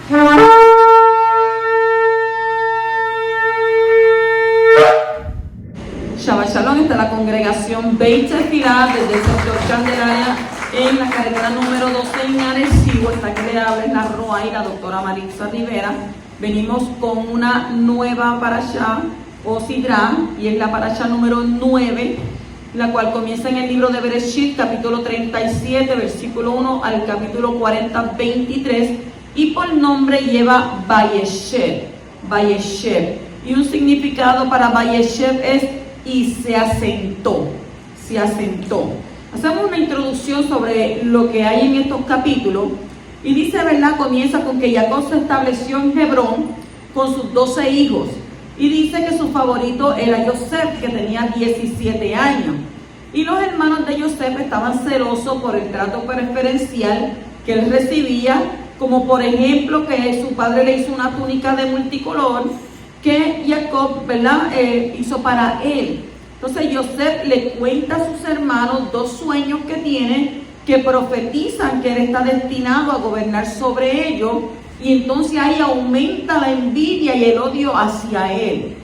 Shabbat Shalom, está la congregación Beit Tefilá desde el sector Candelaria en la carretera número 12 en Arecibo. Está que le habla la Roa y la doctora Maritza Rivera. Venimos con una nueva parashá o sidra y es la parashá número 9, la cual comienza en el libro de Bereshit, capítulo 37, versículo 1 al capítulo 40, 23, y por nombre lleva Vayeshev. Y un significado para Vayeshev es y se asentó. Hacemos una introducción sobre lo que hay en estos capítulos y dice, ¿verdad? Comienza con que Jacob se estableció en Hebrón con sus 12 hijos y dice que su favorito era Yosef, que tenía 17 años. Y los hermanos de Yosef estaban celosos por el trato preferencial que él recibía, como por ejemplo que su padre le hizo una túnica de multicolor que Jacob, ¿verdad? Hizo para él. Entonces Yosef le cuenta a sus hermanos 2 sueños que tiene, que profetizan que él está destinado a gobernar sobre ellos, y entonces ahí aumenta la envidia y el odio hacia él.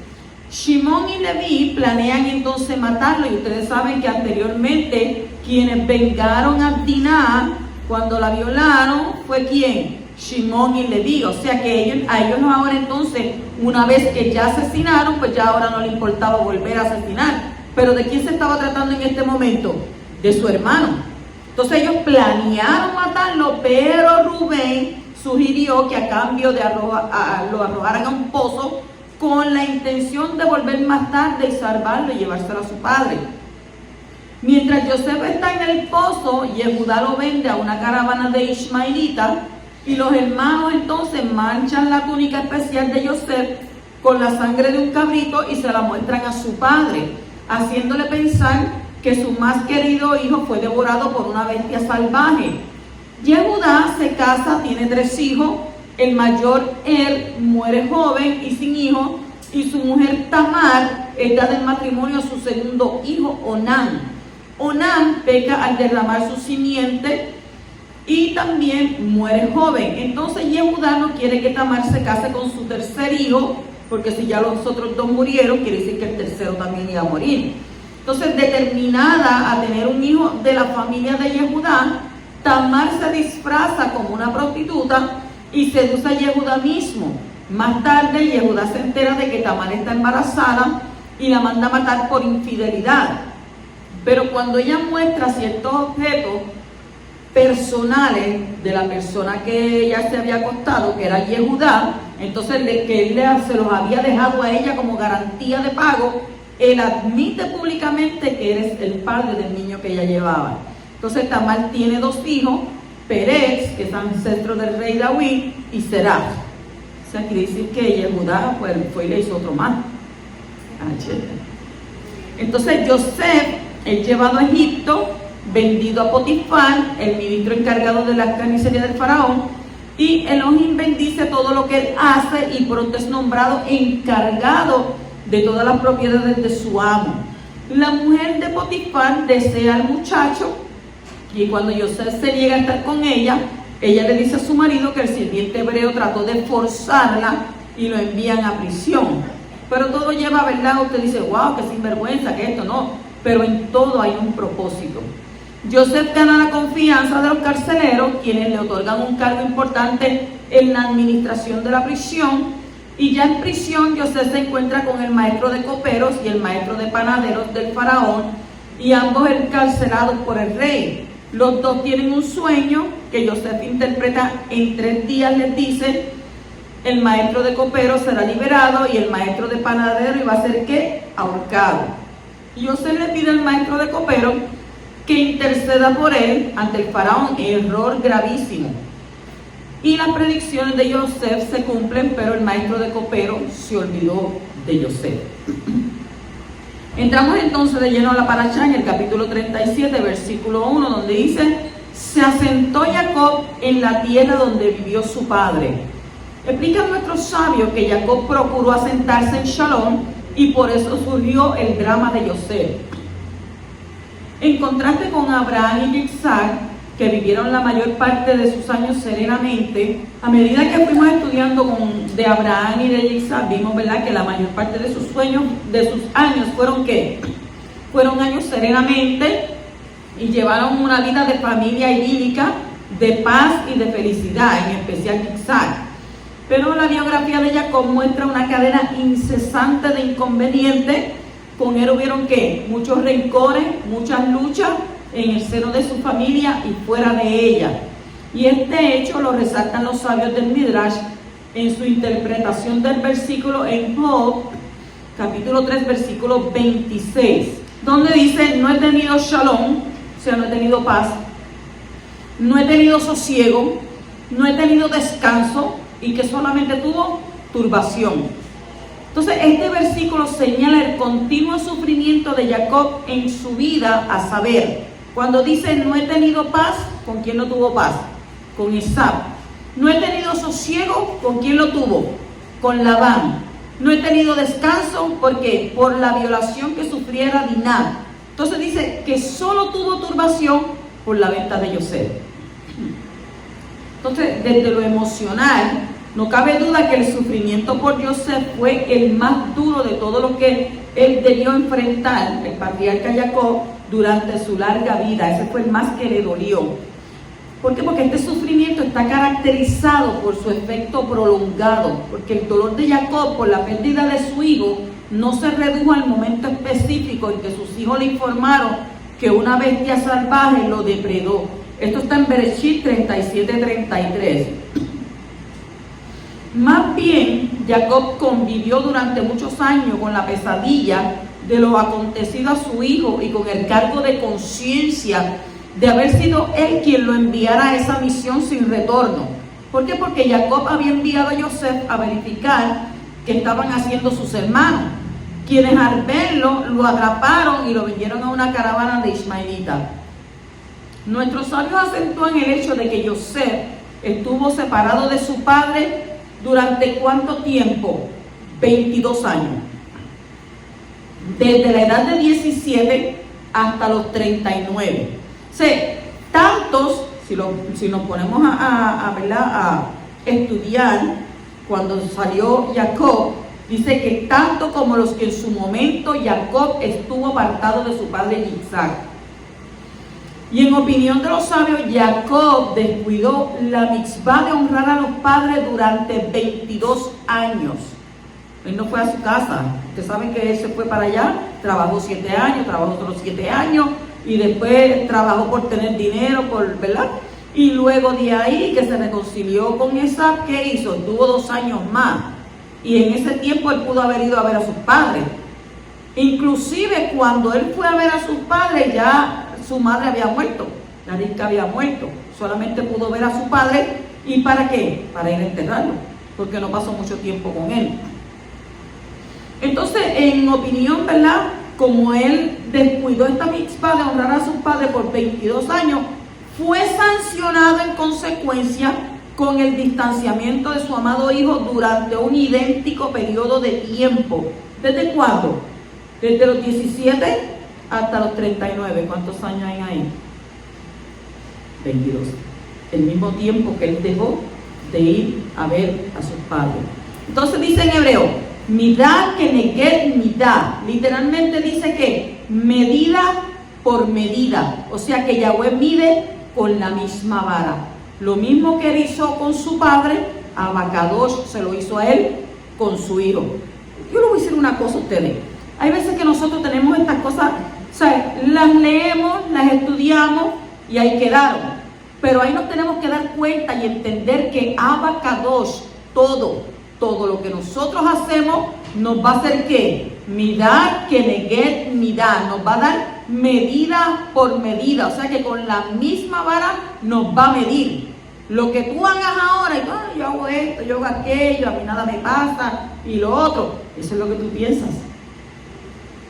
Shimón y Leví planean entonces matarlo, y ustedes saben que anteriormente quienes vengaron a Diná cuando la violaron fue ¿quién? Shimón y Leví. O sea que a ellos ahora entonces, una vez que ya asesinaron, pues ya ahora no le importaba volver a asesinar. Pero ¿de quién se estaba tratando en este momento? De su hermano. Entonces ellos planearon matarlo, pero Rubén sugirió que a cambio de lo arrojaran a un pozo con la intención de volver más tarde y salvarlo y llevárselo a su padre. Mientras Yosef está en el pozo, Yehudá lo vende a una caravana de ismaelitas, y los hermanos entonces manchan la túnica especial de Yosef con la sangre de un cabrito y se la muestran a su padre, haciéndole pensar que su más querido hijo fue devorado por una bestia salvaje. Yehudá se casa, tiene 3 hijos. El mayor, él, muere joven y sin hijo, y su mujer Tamar da del matrimonio a su segundo hijo, Onán. Onán peca al derramar su simiente y también muere joven. Entonces Yehudá no quiere que Tamar se case con su tercer hijo, porque si ya los otros 2 murieron, quiere decir que el tercero también iba a morir. Entonces, determinada a tener un hijo de la familia de Yehudá, Tamar se disfraza como una prostituta y seduce a Yehudá mismo. Más tarde, Yehudá se entera de que Tamar está embarazada y la manda a matar por infidelidad. Pero cuando ella muestra ciertos objetos personales de la persona que ella se había acostado, que era Yehudá, entonces que él se los había dejado a ella como garantía de pago, él admite públicamente que eres el padre del niño que ella llevaba. Entonces Tamar tiene 2 hijos, Pérez, que es ancestro del rey David, y Seraf. O sea, quiere decir que Yehudá pues, fue y le hizo otro más. Entonces Yosef es llevado a Egipto, vendido a Potifar, el ministro encargado de la carnicería del faraón, y Elohim bendice todo lo que él hace y pronto es nombrado encargado de todas las propiedades de su amo. La mujer de Potifar desea al muchacho, y cuando Yosef se niega a estar con ella, ella le dice a su marido que el sirviente hebreo trató de forzarla y lo envían a prisión. Pero todo lleva, ¿verdad? Usted dice, wow, qué sinvergüenza, que esto no. Pero en todo hay un propósito. Yosef gana la confianza de los carceleros, quienes le otorgan un cargo importante en la administración de la prisión. Y ya en prisión, Yosef se encuentra con el maestro de coperos y el maestro de panaderos del faraón, y ambos encarcelados por el rey. Los 2 tienen un sueño que Yosef interpreta en 3 días. Les dice, el maestro de coperos será liberado y el maestro de panadero iba a ser ¿qué? Ahorcado. Y Yosef le pide al maestro de coperos que interceda por él ante el faraón, error gravísimo. Y las predicciones de Yosef se cumplen, pero el maestro de copero se olvidó de Yosef. Entramos entonces de lleno a la parashá en el capítulo 37, versículo 1, donde dice, se asentó Jacob en la tierra donde vivió su padre. Explican nuestros sabios que Jacob procuró asentarse en Shalom y por eso surgió el drama de Yosef. En contraste con Abraham y Isaac, que vivieron la mayor parte de sus años serenamente. A medida que fuimos estudiando de Abraham y de Isaac, vimos, ¿verdad?, que la mayor parte de sus años fueron ¿qué? Fueron años serenamente y llevaron una vida de familia idílica, de paz y de felicidad, en especial Isaac. Pero la biografía de Jacob muestra una cadena incesante de inconvenientes. Con él hubieron ¿qué? Muchos rencores, muchas luchas en el seno de su familia y fuera de ella. Y este hecho lo resaltan los sabios del Midrash en su interpretación del versículo en Job, capítulo 3, versículo 26, donde dice: no he tenido shalom, o sea, no he tenido paz, no he tenido sosiego, no he tenido descanso, y que solamente tuvo turbación. Entonces, este versículo señala el continuo sufrimiento de Jacob en su vida, a saber, cuando dice no he tenido paz, ¿con quién no tuvo paz? Con Esaú. No he tenido sosiego, ¿con quién lo tuvo? Con Labán. No he tenido descanso, ¿por qué? Por la violación que sufriera Diná. Entonces dice que solo tuvo turbación por la venta de Yosef. Entonces, desde lo emocional, no cabe duda que el sufrimiento por Yosef fue el más duro de todo lo que él debió enfrentar, el patriarca Jacob, durante su larga vida. Ese fue el más que le dolió. ¿Por qué? Porque este sufrimiento está caracterizado por su efecto prolongado, porque el dolor de Jacob por la pérdida de su hijo no se redujo al momento específico en que sus hijos le informaron que una bestia salvaje lo depredó. Esto está en Bereshit 37-33. Más bien, Jacob convivió durante muchos años con la pesadilla de lo acontecido a su hijo y con el cargo de conciencia de haber sido él quien lo enviara a esa misión sin retorno. ¿Por qué? Porque Jacob había enviado a Yosef a verificar qué estaban haciendo sus hermanos, quienes al verlo lo atraparon y lo vendieron a una caravana de ismaelitas. Nuestros sabios acentúan el hecho de que Yosef estuvo separado de su padre ¿durante cuánto tiempo? 22 años. Desde la edad de 17 hasta los 39. O sea, tantos, si nos ponemos a estudiar, cuando salió Jacob, dice que tanto como los que en su momento Jacob estuvo apartado de su padre Isaac. Y en opinión de los sabios, Jacob descuidó la mitzvah de honrar a los padres durante 22 años. Él no fue a su casa. Ustedes saben que él se fue para allá, trabajó 7 años, trabajó otros 7 años, y después trabajó por tener dinero, ¿verdad? Y luego de ahí que se reconcilió con Esaú, ¿qué hizo? Tuvo 2 años más. Y en ese tiempo él pudo haber ido a ver a sus padres. Inclusive cuando él fue a ver a sus padres, ya su madre había muerto, la Rivka había muerto. Solamente pudo ver a su padre. ¿Y para qué? Para ir a enterrarlo, porque no pasó mucho tiempo con él. Entonces, en opinión, ¿verdad?, como él descuidó esta mitzvah de honrar a sus padres por 22 años, fue sancionado en consecuencia con el distanciamiento de su amado hijo durante un idéntico periodo de tiempo. ¿Desde cuándo? Desde los 17 hasta los 39. ¿Cuántos años hay ahí? 22. El mismo tiempo que él dejó de ir a ver a sus padres. Entonces dice en hebreo, midá keneged midá. Literalmente dice que medida por medida. O sea que Yahweh mide con la misma vara. Lo mismo que él hizo con su padre, a Abacadosh se lo hizo a él con su hijo. Yo les voy a decir una cosa a ustedes. Hay veces que nosotros tenemos estas cosas, o sea, las leemos, las estudiamos y ahí quedaron. Pero ahí nos tenemos que dar cuenta y entender que Abacadosh, todo lo que nosotros hacemos, nos va a hacer ¿qué? Midá keneged midá, nos va a dar medida por medida. O sea que con la misma vara nos va a medir. Lo que tú hagas ahora, y yo hago esto, yo hago aquello, a mí nada me pasa, y lo otro, eso es lo que tú piensas.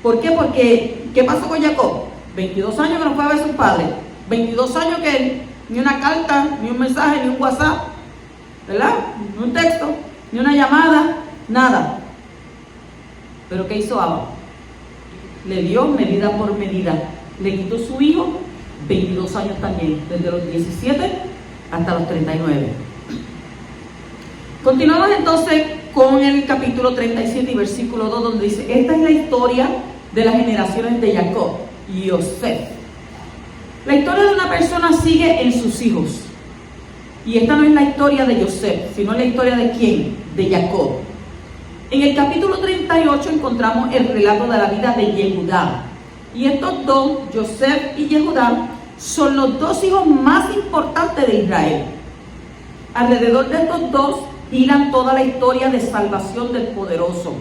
¿Por qué? Porque, ¿qué pasó con Jacob? 22 años que no fue a ver a sus padres, 22 años que ni una carta, ni un mensaje, ni un WhatsApp, ¿verdad? Ni un texto, ni una llamada, nada. Pero ¿qué hizo Abba? Le dio medida por medida, le quitó su hijo 22 años también, desde los 17 hasta los 39. Continuamos entonces con el capítulo 37 y versículo 2, donde dice: esta es la historia de las generaciones de Jacob, Yosef. La historia de una persona sigue en sus hijos. Y esta no es la historia de Yosef, sino la historia de ¿quién? De Jacob. En el capítulo 38 encontramos el relato de la vida de Yehudá. Y estos dos, Yosef y Yehudá, son los dos hijos más importantes de Israel. Alrededor de estos dos giran toda la historia de salvación del poderoso.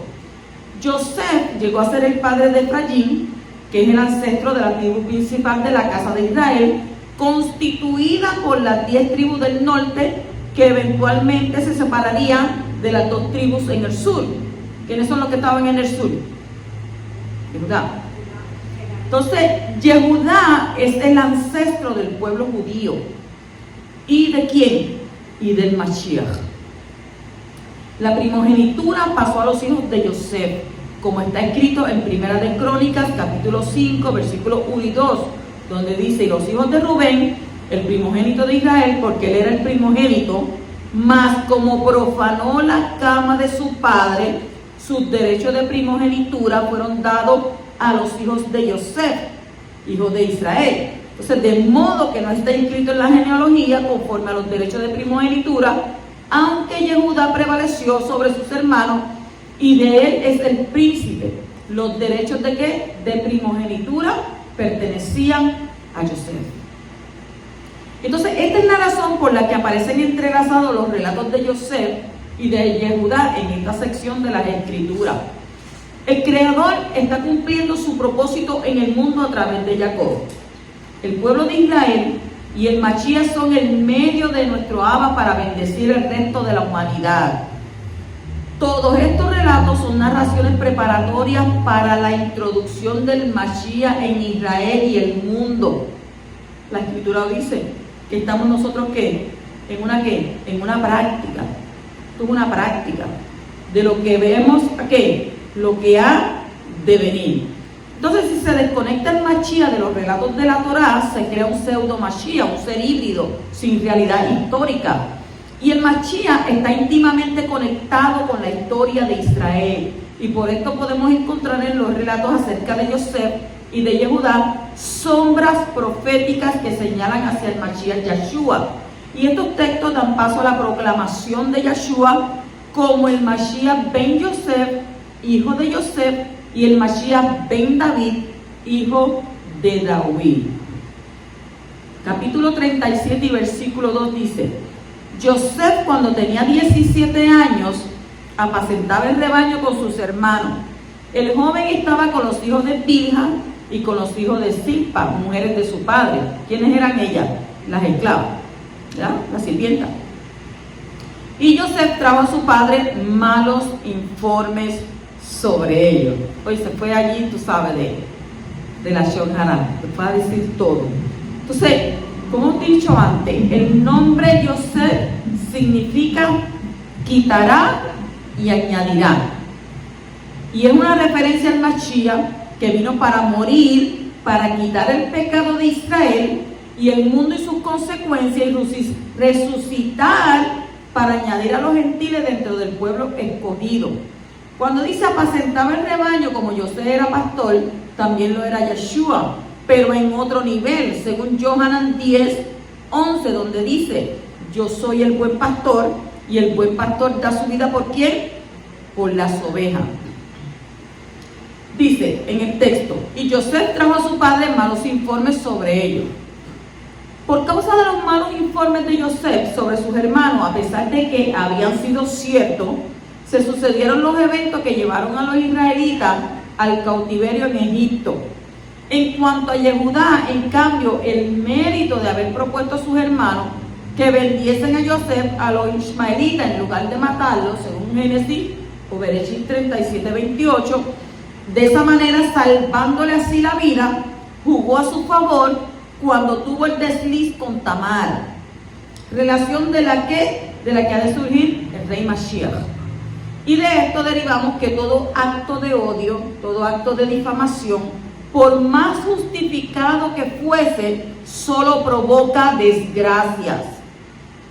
Yosef llegó a ser el padre de Efraín, que es el ancestro de la tribu principal de la casa de Israel, constituida por las 10 tribus del norte, que eventualmente se separarían de las 2 tribus en el sur. ¿Quiénes son los que estaban en el sur? Yehudá. Entonces, Yehudá es el ancestro del pueblo judío. ¿Y de quién? Y del Mashiach. La primogenitura pasó a los hijos de Yosef, como está escrito en Primera de Crónicas, capítulo 5, versículos 1 y 2, donde dice: y los hijos de Rubén, el primogénito de Israel, porque él era el primogénito, mas como profanó la cama de su padre, sus derechos de primogenitura fueron dados a los hijos de Yosef, hijos de Israel. Entonces, de modo que no está inscrito en la genealogía conforme a los derechos de primogenitura, aunque Yehudá prevaleció sobre sus hermanos, y de él es el príncipe. Los derechos de ¿qué? De primogenitura pertenecían a Yosef. Entonces, esta es la razón por la que aparecen entrelazados los relatos de Yosef y de Yehudá en esta sección de las Escrituras. El Creador está cumpliendo su propósito en el mundo a través de Jacob. El pueblo de Israel y el Mashiach son el medio de nuestro Abba para bendecir el resto de la humanidad. Todos estos relatos son narraciones preparatorias para la introducción del Mashiach en Israel y el mundo. La Escritura dice que estamos nosotros ¿qué? En una práctica. Esto es una práctica de lo que vemos ¿qué? Lo que ha de venir. Entonces, si se desconecta el Mashiach de los relatos de la Torá, se crea un pseudo Mashiach, un ser híbrido sin realidad histórica. Y el Mashiach está íntimamente conectado con la historia de Israel. Y por esto podemos encontrar en los relatos acerca de Yosef y de Yehudá sombras proféticas que señalan hacia el Mashiach Yeshua. Y estos textos dan paso a la proclamación de Yeshua como el Mashiach ben Yosef, hijo de Yosef, y el Mashiach ben David, hijo de David. Capítulo 37 y versículo 2 dice: Yosef, cuando tenía 17 años, apacentaba el rebaño con sus hermanos. El joven estaba con los hijos de Bilha y con los hijos de Zilpa, mujeres de su padre. ¿Quiénes eran ellas? Las esclavas, ¿ya? Las sirvientas. Y Yosef trajo a su padre malos informes sobre ellos. Hoy se fue allí, tú sabes, de la Shonhará, se fue a decir todo. Entonces, como he dicho antes, el nombre Yosef significa quitará y añadirá. Y es una referencia al Mashiach, que vino para morir, para quitar el pecado de Israel y el mundo y sus consecuencias, y resucitar para añadir a los gentiles dentro del pueblo escogido. Cuando dice apacentaba el rebaño, como Yosef era pastor, también lo era Yeshua, pero en otro nivel, según Yohanan 10:11, donde dice: yo soy el buen pastor, y el buen pastor da su vida ¿por quién? Por las ovejas. Dice en el texto: y Yosef trajo a su padre malos informes sobre ellos. Por causa de los malos informes de Yosef sobre sus hermanos, a pesar de que habían sido ciertos, se sucedieron los eventos que llevaron a los israelitas al cautiverio en Egipto. En cuanto a Yehudá, en cambio, el mérito de haber propuesto a sus hermanos que vendiesen a Yosef a los ismaelitas en lugar de matarlos, según Génesis o Bereshit 37:28, de esa manera, salvándole así la vida, jugó a su favor cuando tuvo el desliz con Tamar, relación de la que ha de surgir el rey Mashiach. Y de esto derivamos que todo acto de odio, todo acto de difamación, por más justificado que fuese, solo provoca desgracias.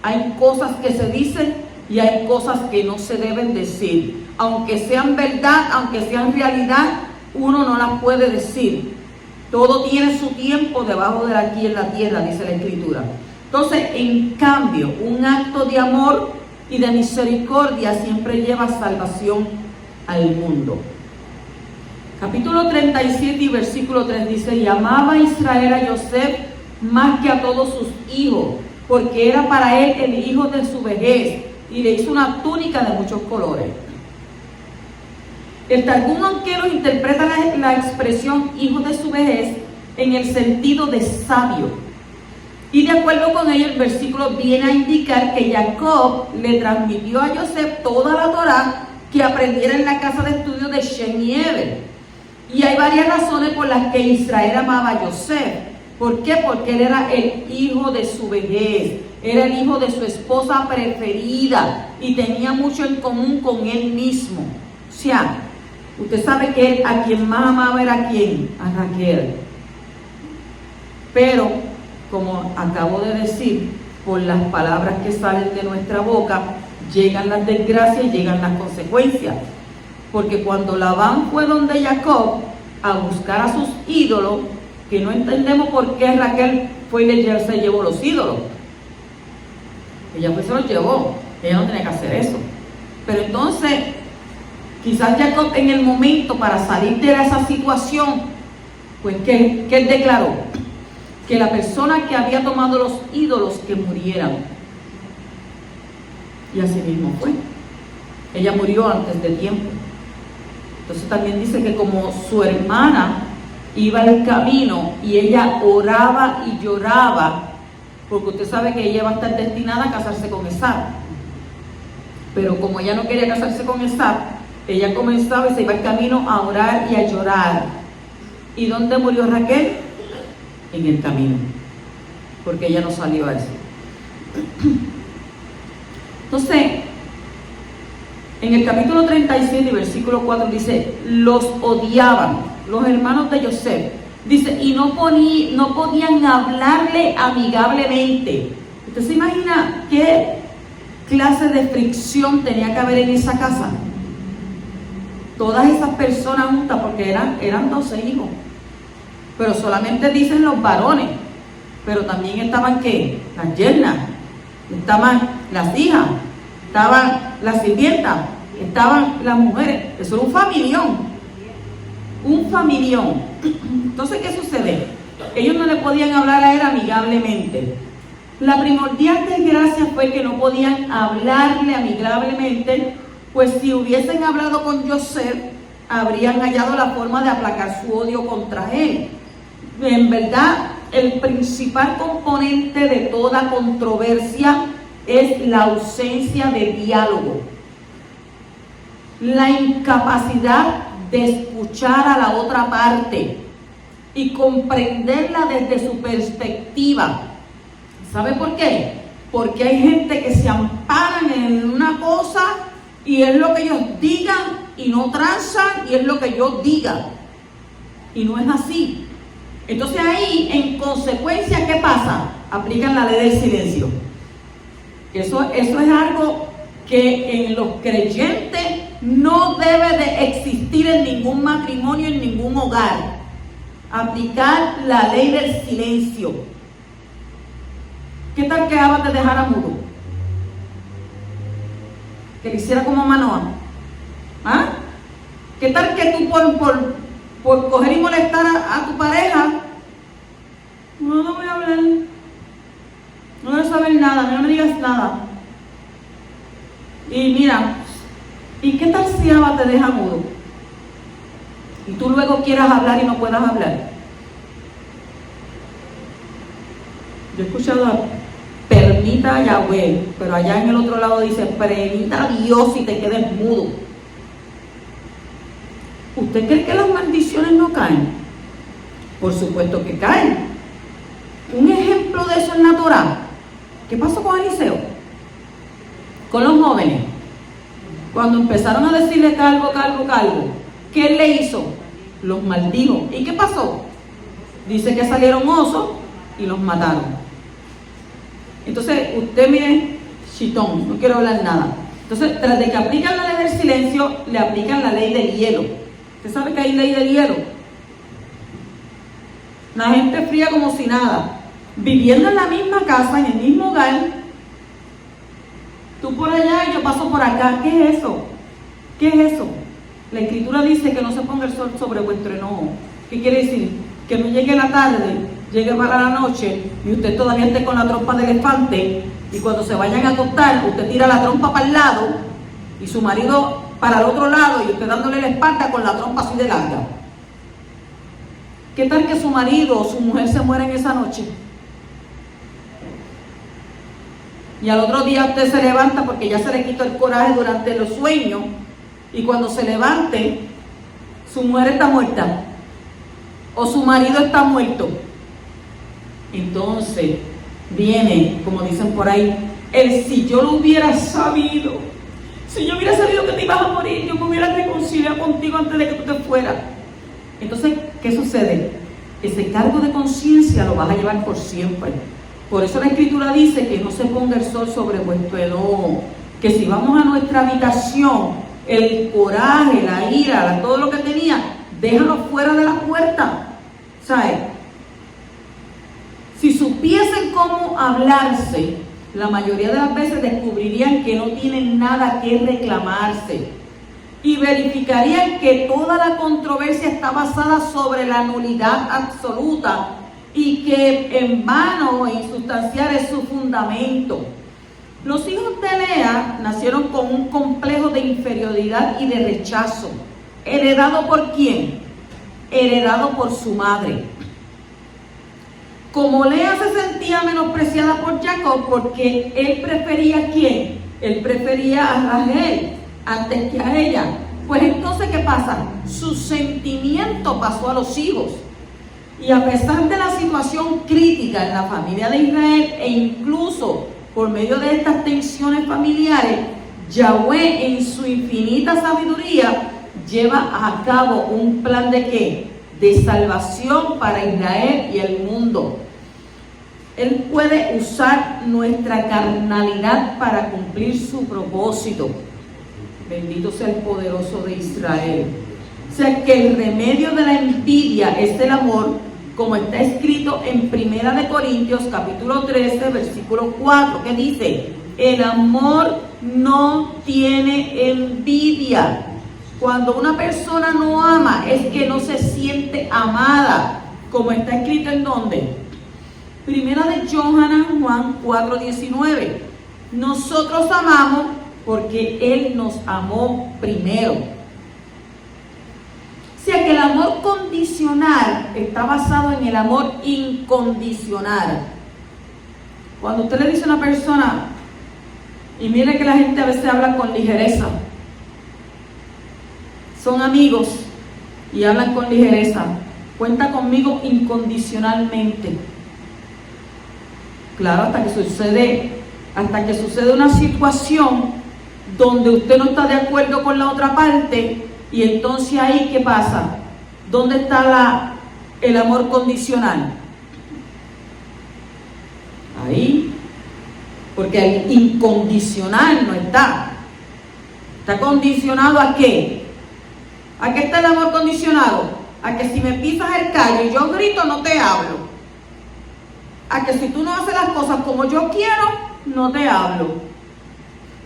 Hay cosas que se dicen y hay cosas que no se deben decir. Aunque sean verdad, aunque sean realidad, uno no las puede decir. Todo tiene su tiempo debajo de aquí en la tierra, dice la Escritura. Entonces, en cambio, un acto de amor y de misericordia siempre lleva salvación al mundo. Capítulo 37 y versículo 3 dice: y amaba a Israel a Joseph más que a todos sus hijos, porque era para él el hijo de su vejez, y le hizo una túnica de muchos colores. El Targum Onkelos interpreta la expresión hijo de su vejez en el sentido de sabio. Y de acuerdo con ello, el versículo viene a indicar que Jacob le transmitió a Joseph toda la Torá que aprendiera en la casa de estudio de Shem y Eber. Y hay varias razones por las que Israel amaba a Joseph. ¿Por qué? Porque él era el hijo de su vejez, era el hijo de su esposa preferida y tenía mucho en común con él mismo. O sea, usted sabe que él a quien más amaba era a quién, a Raquel. Pero, como acabo de decir, por las palabras que salen de nuestra boca, llegan las desgracias y llegan las consecuencias. Porque cuando Labán fue donde Jacob a buscar a sus ídolos, que no entendemos por qué Raquel fue y se llevó los ídolos. Ella se los llevó, ella no tenía que hacer eso. Pero entonces, quizás Jacob en el momento para salir de esa situación, pues que él declaró que la persona que había tomado los ídolos que murieran. Y así mismo fue. Ella murió antes de tiempo. Entonces también dice que como su hermana iba al camino y ella oraba y lloraba, porque usted sabe que ella va a estar destinada a casarse con Esab. Pero como ella no quería casarse con Esab, ella comenzaba y se iba al camino a orar y a llorar. ¿Y dónde murió Raquel? En el camino, porque ella no salió a eso. Entonces, en el capítulo 37, versículo 4 dice: los odiaban, los hermanos de Joseph. Dice, y no podían hablarle amigablemente. ¿Usted se imagina qué clase de fricción tenía que haber en esa casa? Todas esas personas juntas, porque eran 12 hijos. Pero solamente dicen los varones. Pero también estaban, ¿qué? Las yernas, estaban las hijas, estaban las sirvientas, estaban las mujeres. Eso era un familión. Un familión. Entonces, ¿qué sucede? Ellos no le podían hablar a él amigablemente. La primordial desgracia fue que no podían hablarle amigablemente, pues si hubiesen hablado con Joseph, habrían hallado la forma de aplacar su odio contra él. En verdad, el principal componente de toda controversia es la ausencia de diálogo, la incapacidad de escuchar a la otra parte y comprenderla desde su perspectiva. ¿Sabe por qué? Porque hay gente que se amparan en una cosa y es lo que ellos digan y no transan y es lo que yo diga. Y no es así. Entonces ahí, en consecuencia, ¿qué pasa? Aplican la ley del silencio. Eso es algo que en los creyentes no debe de existir en ningún matrimonio, en ningún hogar. Aplicar la ley del silencio. ¿Qué tal que Abba te dejara mudo? Que le hiciera como Manoah. ¿Ah? ¿Qué tal que tú por coger y molestar a tu pareja? No voy a hablar. No voy a saber nada, no me digas nada. Y mira, ¿y qué tal si Abba te deja mudo? Y tú luego quieras hablar y no puedas hablar. Yo he escuchado a permita a Yahweh, pero allá en el otro lado dice, permita a Dios y te quedes mudo. ¿Usted cree que las maldiciones no caen? Por supuesto que caen. Un ejemplo de eso es la Torá. ¿Qué pasó con Eliseo? Con los jóvenes. Cuando empezaron a decirle calvo, calvo, calvo, ¿qué él le hizo? los maldijo. ¿Y qué pasó? Dice que salieron osos y los mataron. Entonces, usted mire, chitón, no quiero hablar nada. Entonces, tras de que aplican la ley del silencio, le aplican la ley del hielo. ¿Usted sabe que hay ley del hielo? La gente fría como si nada, viviendo en la misma casa, en el mismo hogar. Tú por allá y yo paso por acá. ¿Qué es eso? ¿Qué es eso? La Escritura dice que no se ponga el sol sobre vuestro enojo. ¿Qué quiere decir? Que no llegue la tarde, llegue para la noche y usted todavía esté con la trompa de elefante, y cuando se vayan a acostar, usted tira la trompa para el lado y su marido para el otro lado y usted dándole la espalda con la trompa así de larga. ¿Qué tal que su marido o su mujer se mueren esa noche? Y al otro día usted se levanta porque ya se le quitó el coraje durante los sueños, y cuando se levante, su mujer está muerta o su marido está muerto. Entonces viene, como dicen por ahí, si yo lo hubiera sabido, si yo hubiera sabido que te ibas a morir, yo me hubiera reconciliado contigo antes de que tú te fueras. Entonces, ¿qué sucede? Ese cargo de conciencia lo vas a llevar por siempre. Por eso la Escritura dice que no se ponga el sol sobre vuestro enojo, que si vamos a nuestra habitación, el coraje, la ira, todo lo que tenía, déjalo fuera de la puerta. ¿Sabes? Si supiesen cómo hablarse, la mayoría de las veces descubrirían que no tienen nada que reclamarse y verificarían que toda la controversia está basada sobre la nulidad absoluta y que en vano e insustancial es su fundamento. Los hijos de Lea nacieron con un complejo de inferioridad y de rechazo. ¿Heredado por quién? Heredado por su madre. Como Lea se sentía menospreciada por Jacob porque él prefería ¿a quién? Él prefería a Rachel antes que a ella. Pues entonces, ¿qué pasa? Su sentimiento pasó a los hijos. Y a pesar de la situación crítica en la familia de Israel e incluso por medio de estas tensiones familiares, Yahweh en su infinita sabiduría lleva a cabo un plan ¿de qué? De salvación para Israel y el mundo. Él puede usar nuestra carnalidad para cumplir su propósito. Bendito sea el poderoso de Israel. O sea que el remedio de la envidia es el amor, como está escrito en 1 Corintios capítulo 13, versículo 4, que dice: el amor no tiene envidia. Cuando una persona no ama es que no se siente amada, como está escrito en ¿dónde? 1 Juan 4:19. Nosotros amamos porque Él nos amó primero. O sea que el amor condicional está basado en el amor incondicional. Cuando usted le dice a una persona, y mire que la gente a veces habla con ligereza, son amigos y hablan con ligereza, cuenta conmigo incondicionalmente. Claro, hasta que sucede una situación donde usted no está de acuerdo con la otra parte, y entonces ahí ¿qué pasa? ¿Dónde está el amor condicional? Ahí, porque el incondicional no está. ¿Está condicionado a qué? ¿A qué está el amor condicionado? A que si me pisas el callo y yo grito, no te hablo. A que si tú no haces las cosas como yo quiero, no te hablo.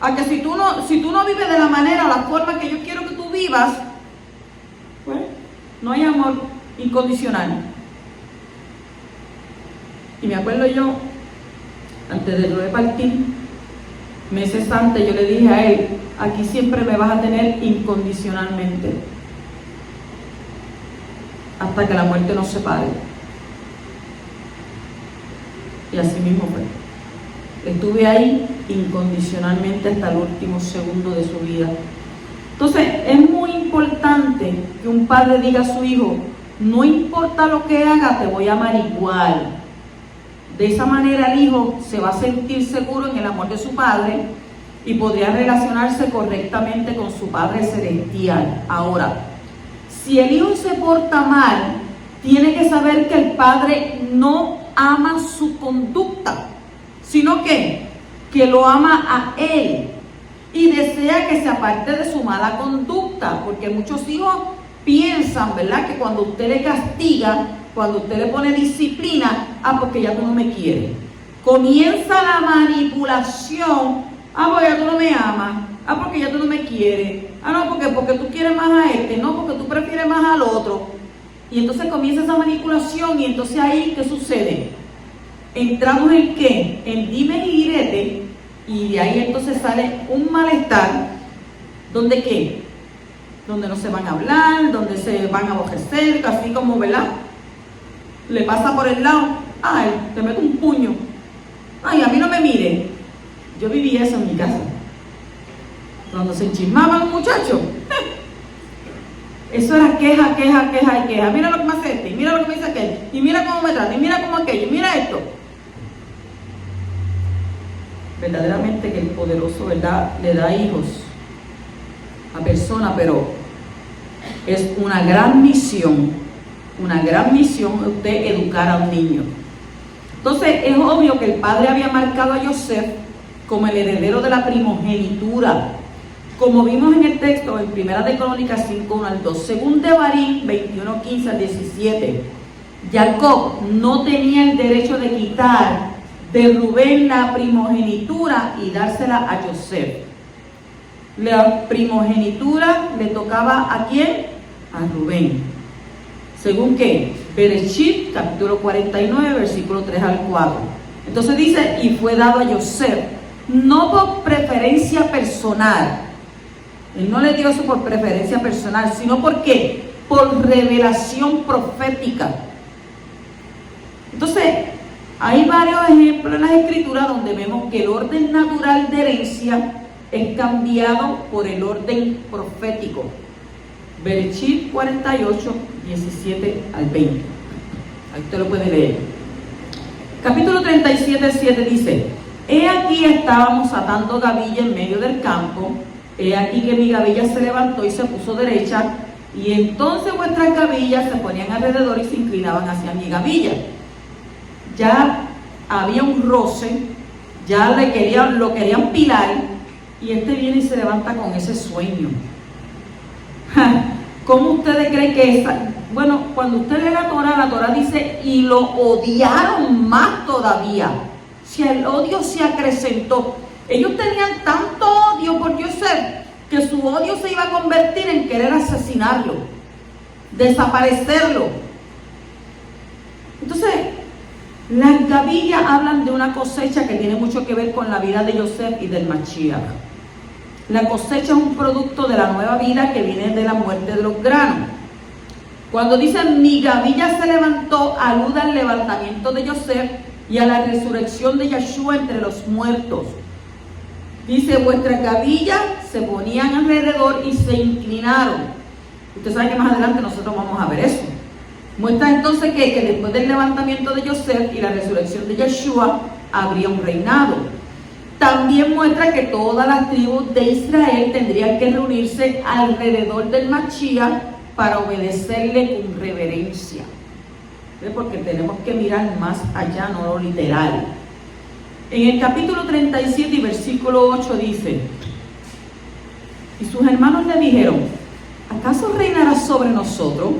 A que si tú no vives de la manera o la forma que yo quiero que tú vivas, pues no hay amor incondicional. Y me acuerdo yo, antes de yo de partir, meses antes, yo le dije a él: aquí siempre me vas a tener incondicionalmente, hasta que la muerte nos separe. Y así mismo fue. Estuve ahí incondicionalmente hasta el último segundo de su vida. Entonces, es muy importante que un padre diga a su hijo: no importa lo que haga, te voy a amar igual. De esa manera el hijo se va a sentir seguro en el amor de su padre y podría relacionarse correctamente con su Padre Celestial. Ahora, Si el hijo se porta mal, tiene que saber que el padre no ama su conducta, sino que lo ama a él y desea que se aparte de su mala conducta, porque muchos hijos piensan, ¿verdad?, que cuando usted le castiga, cuando usted le pone disciplina, porque ya tú no me quieres. Comienza la manipulación, porque ya tú no me amas, porque ya tú no me quieres, no, porque tú quieres más a este, no, porque tú prefieres más al otro. Y entonces comienza esa manipulación y entonces ahí, ¿qué sucede? Entramos en ¿qué? En dime y direte, y de ahí entonces sale un malestar, ¿donde qué? Donde no se van a hablar, donde se van a aborrecer, así como, ¿verdad? Le pasa por el lado, ay, te meto un puño, ay, a mí no me mire. Yo viví eso en mi casa. Cuando se enchismaban los muchachos, eso era queja, queja, queja y queja. Mira lo que me hace este, y mira lo que me dice aquel, y mira cómo me trata, y mira cómo aquello, y mira esto. Verdaderamente que el poderoso, ¿verdad?, le da hijos a personas, pero es una gran misión usted educar a un niño. Entonces es obvio que el padre había marcado a Joseph como el heredero de la primogenitura, como vimos en el texto en 1 de Crónicas 5, 1-2, según Devarim 21, 15-17. Jacob no tenía el derecho de quitar de Rubén la primogenitura y dársela a Joseph. La primogenitura le tocaba ¿a quién? A Rubén. ¿Según qué? Bereshit, capítulo 49, versículo 3 al 4. Entonces dice, y fue dado a Joseph, no por preferencia personal. Él no le dio eso por preferencia personal, sino porque por revelación profética. Entonces, hay varios ejemplos en las Escrituras donde vemos que el orden natural de herencia es cambiado por el orden profético. Bereshit 48, 17 al 20. Ahí usted lo puede leer. Capítulo 37, 7 dice: He aquí estábamos atando gavilla en medio del campo. He aquí que mi gavilla se levantó y se puso derecha, y entonces vuestras gavillas se ponían alrededor y se inclinaban hacia mi gavilla. Ya había un roce, ya lo querían pilar, y este viene y se levanta con ese sueño. ¿Cómo ustedes creen que es? Bueno, cuando usted lee la Torah dice, y lo odiaron más todavía. Si el odio se acrecentó. Ellos tenían tanto odio por Joseph que su odio se iba a convertir en querer asesinarlo, desaparecerlo. Entonces, las gavillas hablan de una cosecha que tiene mucho que ver con la vida de Joseph y del Mashiach. La cosecha es un producto de la nueva vida que viene de la muerte de los granos. Cuando dicen mi gavilla se levantó, alude al levantamiento de Joseph y a la resurrección de Yeshua entre los muertos. Dice, vuestras gavillas se ponían alrededor y se inclinaron. Usted sabe que más adelante nosotros vamos a ver eso. Muestra entonces que después del levantamiento de Joseph y la resurrección de Yeshua, habría un reinado. También muestra que todas las tribus de Israel tendrían que reunirse alrededor del Mashiach para obedecerle con reverencia. Porque tenemos que mirar más allá, no lo literal. En el capítulo 37 y versículo 8 dice: y sus hermanos le dijeron, ¿acaso reinarás sobre nosotros?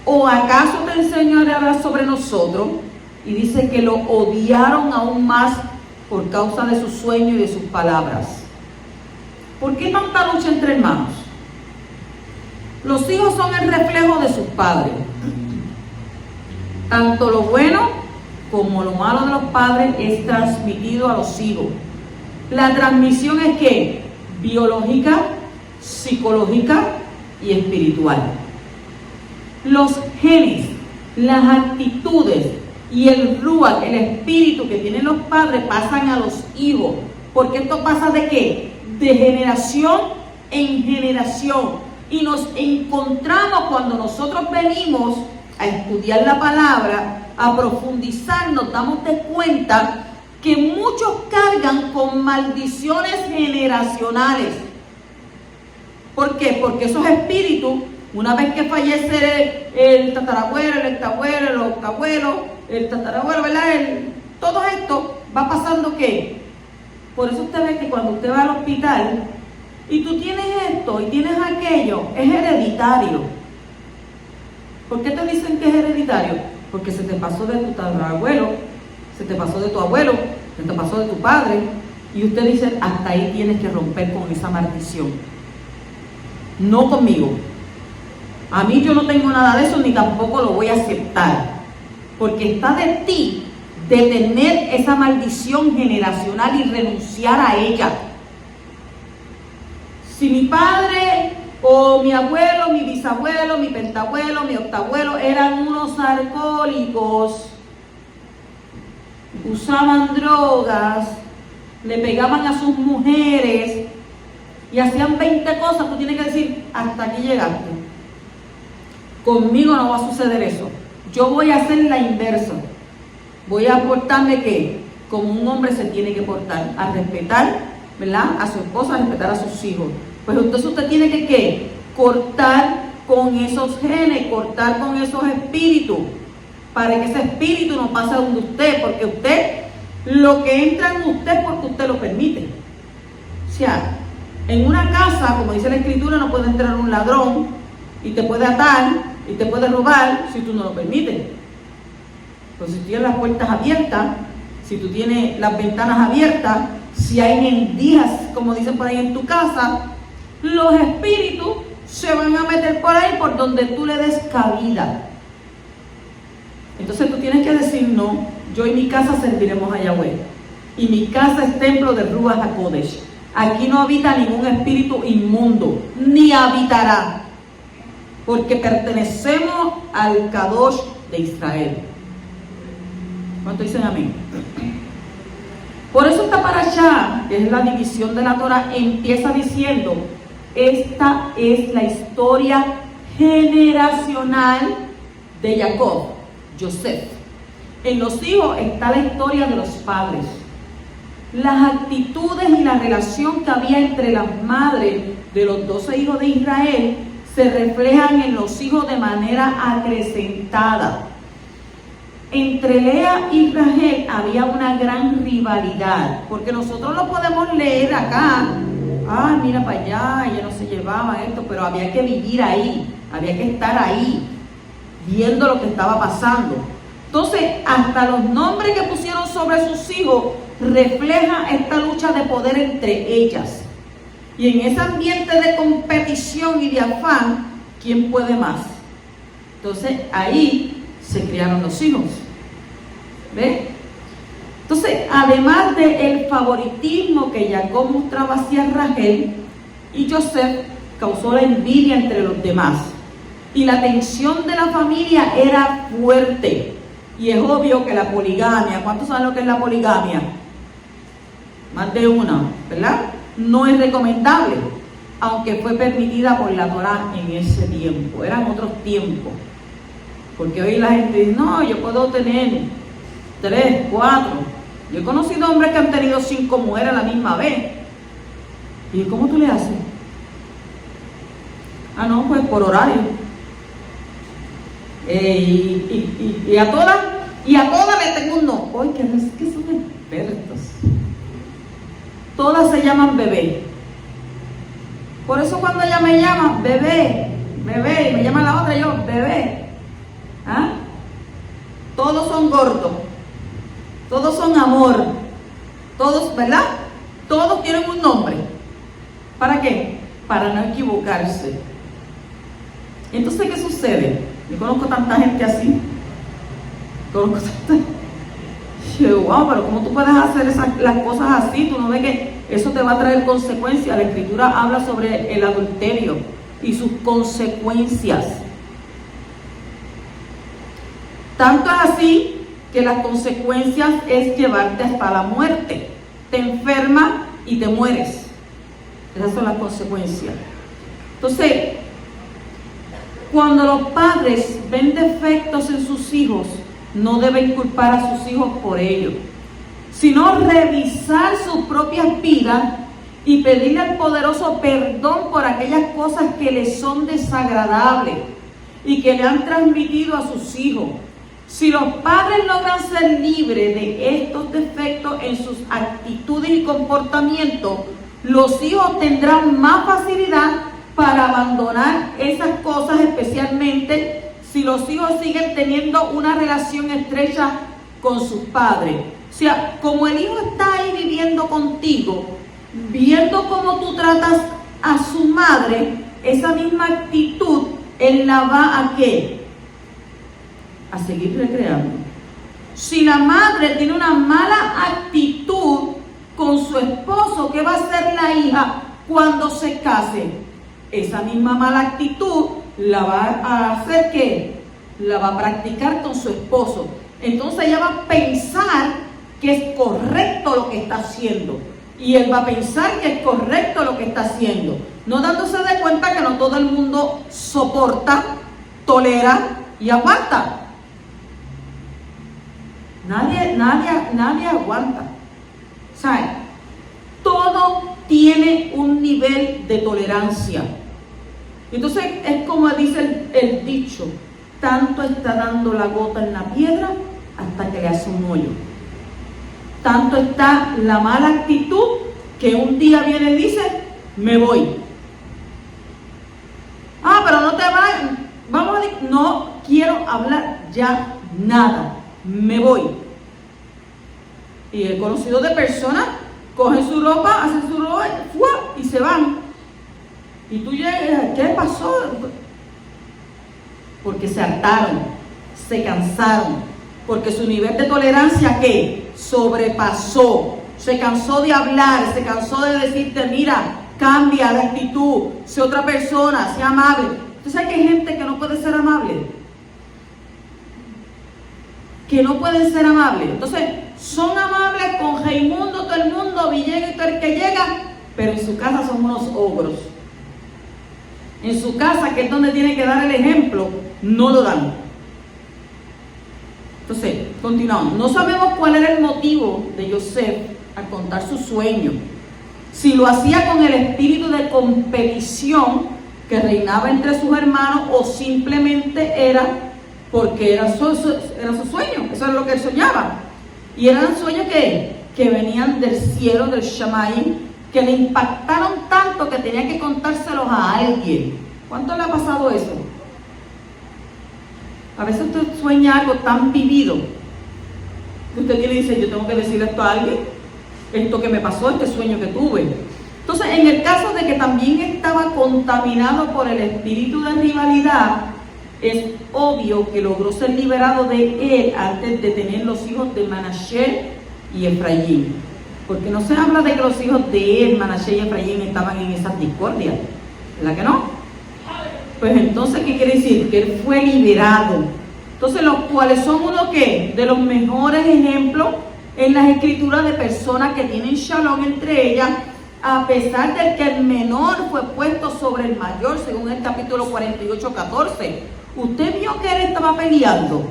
¿O acaso te enseñarás sobre nosotros? Y dice que lo odiaron aún más por causa de su sueño y de sus palabras. ¿Por qué tanta lucha entre hermanos? Los hijos son el reflejo de sus padres. Tanto lo bueno como lo malo de los padres es transmitido a los hijos. La transmisión es ¿qué? Biológica, psicológica y espiritual. Los genes, las actitudes y el ruach, el espíritu que tienen los padres, pasan a los hijos. Porque esto pasa ¿de qué? De generación en generación. Y nos encontramos cuando nosotros venimos a estudiar la palabra, a profundizar, nos damos de cuenta que muchos cargan con maldiciones generacionales. ¿Por qué? Porque esos espíritus Una vez que fallece el tatarabuelo, el octabuelo, el octabuelo, el tatarabuelo, ¿verdad? Todo esto va pasando ¿qué? Por eso usted ve que cuando usted va al hospital y tú tienes esto y tienes aquello, es hereditario. ¿Por qué te dicen que es hereditario? Porque se te pasó de tu tatarabuelo, se te pasó de tu abuelo, se te pasó de tu padre, y usted dice, hasta ahí tienes que romper con esa maldición. No conmigo. A mí yo no tengo nada de eso, ni tampoco lo voy a aceptar. Porque está de ti detener esa maldición generacional y renunciar a ella. Si mi padre o mi abuelo, mi bisabuelo, mi pentabuelo, mi octabuelo eran unos alcohólicos, usaban drogas, le pegaban a sus mujeres y hacían 20 cosas, tú tienes que decir, hasta aquí llegaste. Conmigo no va a suceder eso. Yo voy a hacer la inversa. Voy a portarme ¿qué? Como un hombre se tiene que portar, a respetar, ¿verdad? A su esposa, a respetar a sus hijos. Pues entonces usted tiene que ¿qué? Cortar con esos genes, cortar con esos espíritus, para que ese espíritu no pase donde usted, porque usted, lo que entra en usted es porque usted lo permite. O sea, en una casa, como dice la escritura, no puede entrar un ladrón y te puede atar y te puede robar si tú no lo permites. Pues si tú tienes las puertas abiertas, si tú tienes las ventanas abiertas, si hay endijas, como dicen por ahí en tu casa, los espíritus se van a meter por ahí por donde tú le des cabida. Entonces tú tienes que decir, no, yo y mi casa serviremos a Yahweh. Y mi casa es templo de Ruach HaKodesh. Aquí no habita ningún espíritu inmundo, ni habitará. Porque pertenecemos al Kadosh de Israel. ¿Cuánto dicen amén? Por eso esta parashá, que es la división de la Torah, empieza diciendo, esta es la historia generacional de Jacob, Joseph. En los hijos está la historia de los padres. Las actitudes y la relación que había entre las madres de los 12 hijos de Israel se reflejan en los hijos de manera acrecentada. Entre Lea y Rachel había una gran rivalidad, porque nosotros lo podemos leer acá. Ah, mira para allá, ella no se llevaba esto, pero había que vivir ahí, había que estar ahí, viendo lo que estaba pasando. Entonces, hasta los nombres que pusieron sobre sus hijos reflejan esta lucha de poder entre ellas. Y en ese ambiente de competición y de afán, ¿quién puede más? Entonces, ahí se criaron los hijos. ¿Ves? Entonces, además del favoritismo que Jacob mostraba hacia Rachel, y Joseph causó la envidia entre los demás. Y la tensión de la familia era fuerte. Y es obvio que la poligamia, ¿cuántos saben lo que es la poligamia? Más de una, ¿verdad? No es recomendable, aunque fue permitida por la Torah en ese tiempo. Eran otros tiempos. Porque hoy la gente dice, no, yo puedo tener 3, 4. Yo he conocido hombres que han tenido 5 mujeres a la misma vez. ¿Y cómo tú le haces? Ah, no, pues por horario. Y a todas le tengo un no. Oye, que es que son expertos. Todas se llaman bebé. Por eso cuando ella me llama, bebé, bebé, y me llama la otra, yo, bebé. ¿Ah? Todos son gordos. Todos son amor. Todos, ¿verdad? Todos tienen un nombre. ¿Para qué? Para no equivocarse. Entonces, ¿qué sucede? Yo conozco tanta gente así. Conozco tanta. Yo, wow, pero ¿cómo tú puedes hacer las cosas así? Tú no ves que eso te va a traer consecuencias. La Escritura habla sobre el adulterio y sus consecuencias. Tanto es así que las consecuencias es llevarte hasta la muerte. Te enfermas y te mueres. Esas son las consecuencias. Entonces, cuando los padres ven defectos en sus hijos, no deben culpar a sus hijos por ello, sino revisar sus propias vidas y pedirle al poderoso perdón por aquellas cosas que le son desagradables y que le han transmitido a sus hijos. Si los padres logran ser libres de estos defectos en sus actitudes y comportamientos, los hijos tendrán más facilidad para abandonar esas cosas, especialmente si los hijos siguen teniendo una relación estrecha con sus padres. O sea, como el hijo está ahí viviendo contigo, viendo cómo tú tratas a su madre, esa misma actitud, él la va a ¿qué? A seguir recreando. Si la madre tiene una mala actitud con su esposo, ¿qué va a hacer la hija cuando se case? Esa misma mala actitud la va a hacer ¿qué? La va a practicar con su esposo. Entonces ella va a pensar que es correcto lo que está haciendo. Y él va a pensar que es correcto lo que está haciendo, no dándose de cuenta que no todo el mundo soporta, tolera y aguanta. Nadie aguanta. O sea, todo tiene un nivel de tolerancia. Entonces es como dice el dicho, tanto está dando la gota en la piedra hasta que le hace un hoyo. Tanto está la mala actitud que un día viene y dice, me voy. Pero no te vayas. Vamos a decir, no quiero hablar ya nada. Me voy. Y he conocido de personas, cogen su ropa, hacen su ropa y se van. Y tú llegas, ¿qué pasó? Porque se hartaron, se cansaron. Porque su nivel de tolerancia, ¿qué? Sobrepasó. Se cansó de hablar, se cansó de decirte, mira, cambia la actitud, sé otra persona, sé amable. ¿Tú sabes que hay gente que no puede ser amable? Que no pueden ser amables. Entonces, son amables con Raimundo, todo el mundo, Villegas y todo el que llega, pero en su casa son unos ogros. En su casa, que es donde tienen que dar el ejemplo, no lo dan. Entonces, continuamos. No sabemos cuál era el motivo de Joseph al contar su sueño. Si lo hacía con el espíritu de competición que reinaba entre sus hermanos o simplemente era porque era su sueño. Eso es lo que él soñaba. Y eran sueños que venían del cielo, del Shamayim, que le impactaron tanto que tenía que contárselos a alguien. ¿Cuánto le ha pasado eso? A veces usted sueña algo tan vivido que usted tiene y dice, yo tengo que decirle esto a alguien, esto que me pasó, este sueño que tuve. Entonces, en el caso de que también estaba contaminado por el espíritu de rivalidad, es obvio que logró ser liberado de él antes de tener los hijos de Manasés y Efraín. Porque no se habla de que los hijos de él, Manasés y Efraín, estaban en esas discordias. ¿Verdad que no? Pues entonces, ¿qué quiere decir? Que él fue liberado. Entonces, los cuales son uno ¿qué? De los mejores ejemplos en las escrituras de personas que tienen shalom entre ellas, a pesar de que el menor fue puesto sobre el mayor, según el capítulo 48:14. Usted vio que él estaba peleando,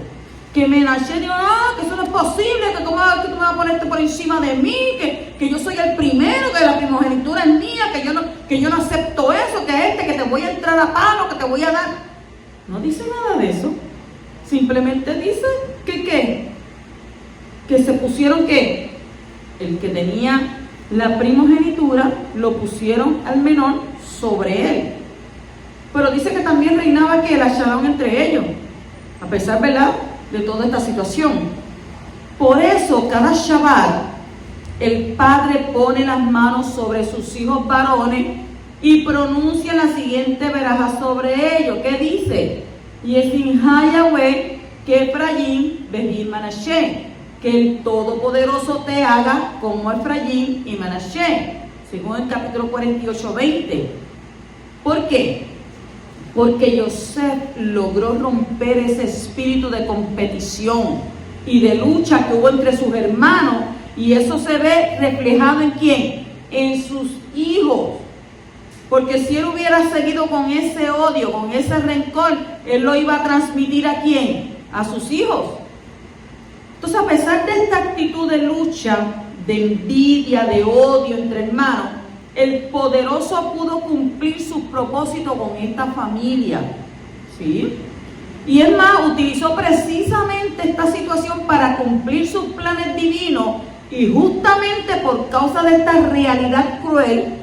que Menashe dijo, que eso no es posible, que tú me vas a ponerte por encima de mí, que yo soy el primero, que la primogenitura es mía, que yo no acepto eso, que te voy a entrar a palo, que te voy a dar. No dice nada de eso. Simplemente dice que se pusieron que el que tenía la primogenitura lo pusieron al menor sobre él. Pero dice que también reinaba que la shalom entre ellos, a pesar, ¿verdad?, de toda esta situación. Por eso, cada Shabbat, el padre pone las manos sobre sus hijos varones y pronuncia la siguiente veraja sobre ellos. ¿Qué dice? Y es Yahweh que Efraín Behir Manashe, que el Todopoderoso te haga como Efraín y Manashe, según el capítulo 48:20. ¿Por qué? Porque Joseph logró romper ese espíritu de competición y de lucha que hubo entre sus hermanos, y eso se ve reflejado ¿en quién? En sus hijos. Porque si él hubiera seguido con ese odio, con ese rencor, él lo iba a transmitir ¿a quién? A sus hijos. Entonces, a pesar de esta actitud de lucha, de envidia, de odio entre hermanos, el poderoso pudo cumplir sus propósitos propósito con esta familia, ¿sí? Y es más, utilizó precisamente esta situación para cumplir sus planes divinos, y justamente por causa de esta realidad cruel,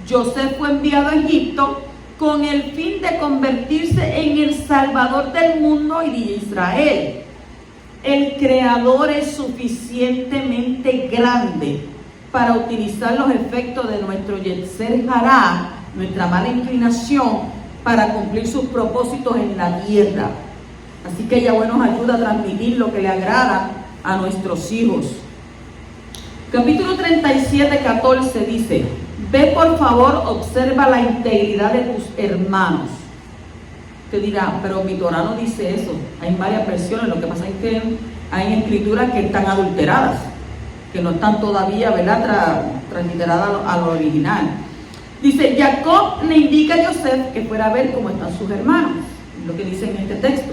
José fue enviado a Egipto con el fin de convertirse en el salvador del mundo y de Israel. El Creador es suficientemente grande para utilizar los efectos de nuestro Yetzer Hará, nuestra mala inclinación, para cumplir sus propósitos en la tierra. Así que Yahweh nos ayuda a transmitir lo que le agrada a nuestros hijos. Capítulo 37, 14 dice: ve por favor, observa la integridad de tus hermanos. Usted dirá, pero mi Torá no dice eso. Hay varias versiones, lo que pasa es que hay escrituras que están adulteradas, que no están todavía, ¿verdad?, transliteradas a lo original. Dice, Jacob le indica a Joseph que fuera a ver cómo están sus hermanos, lo que dice en este texto.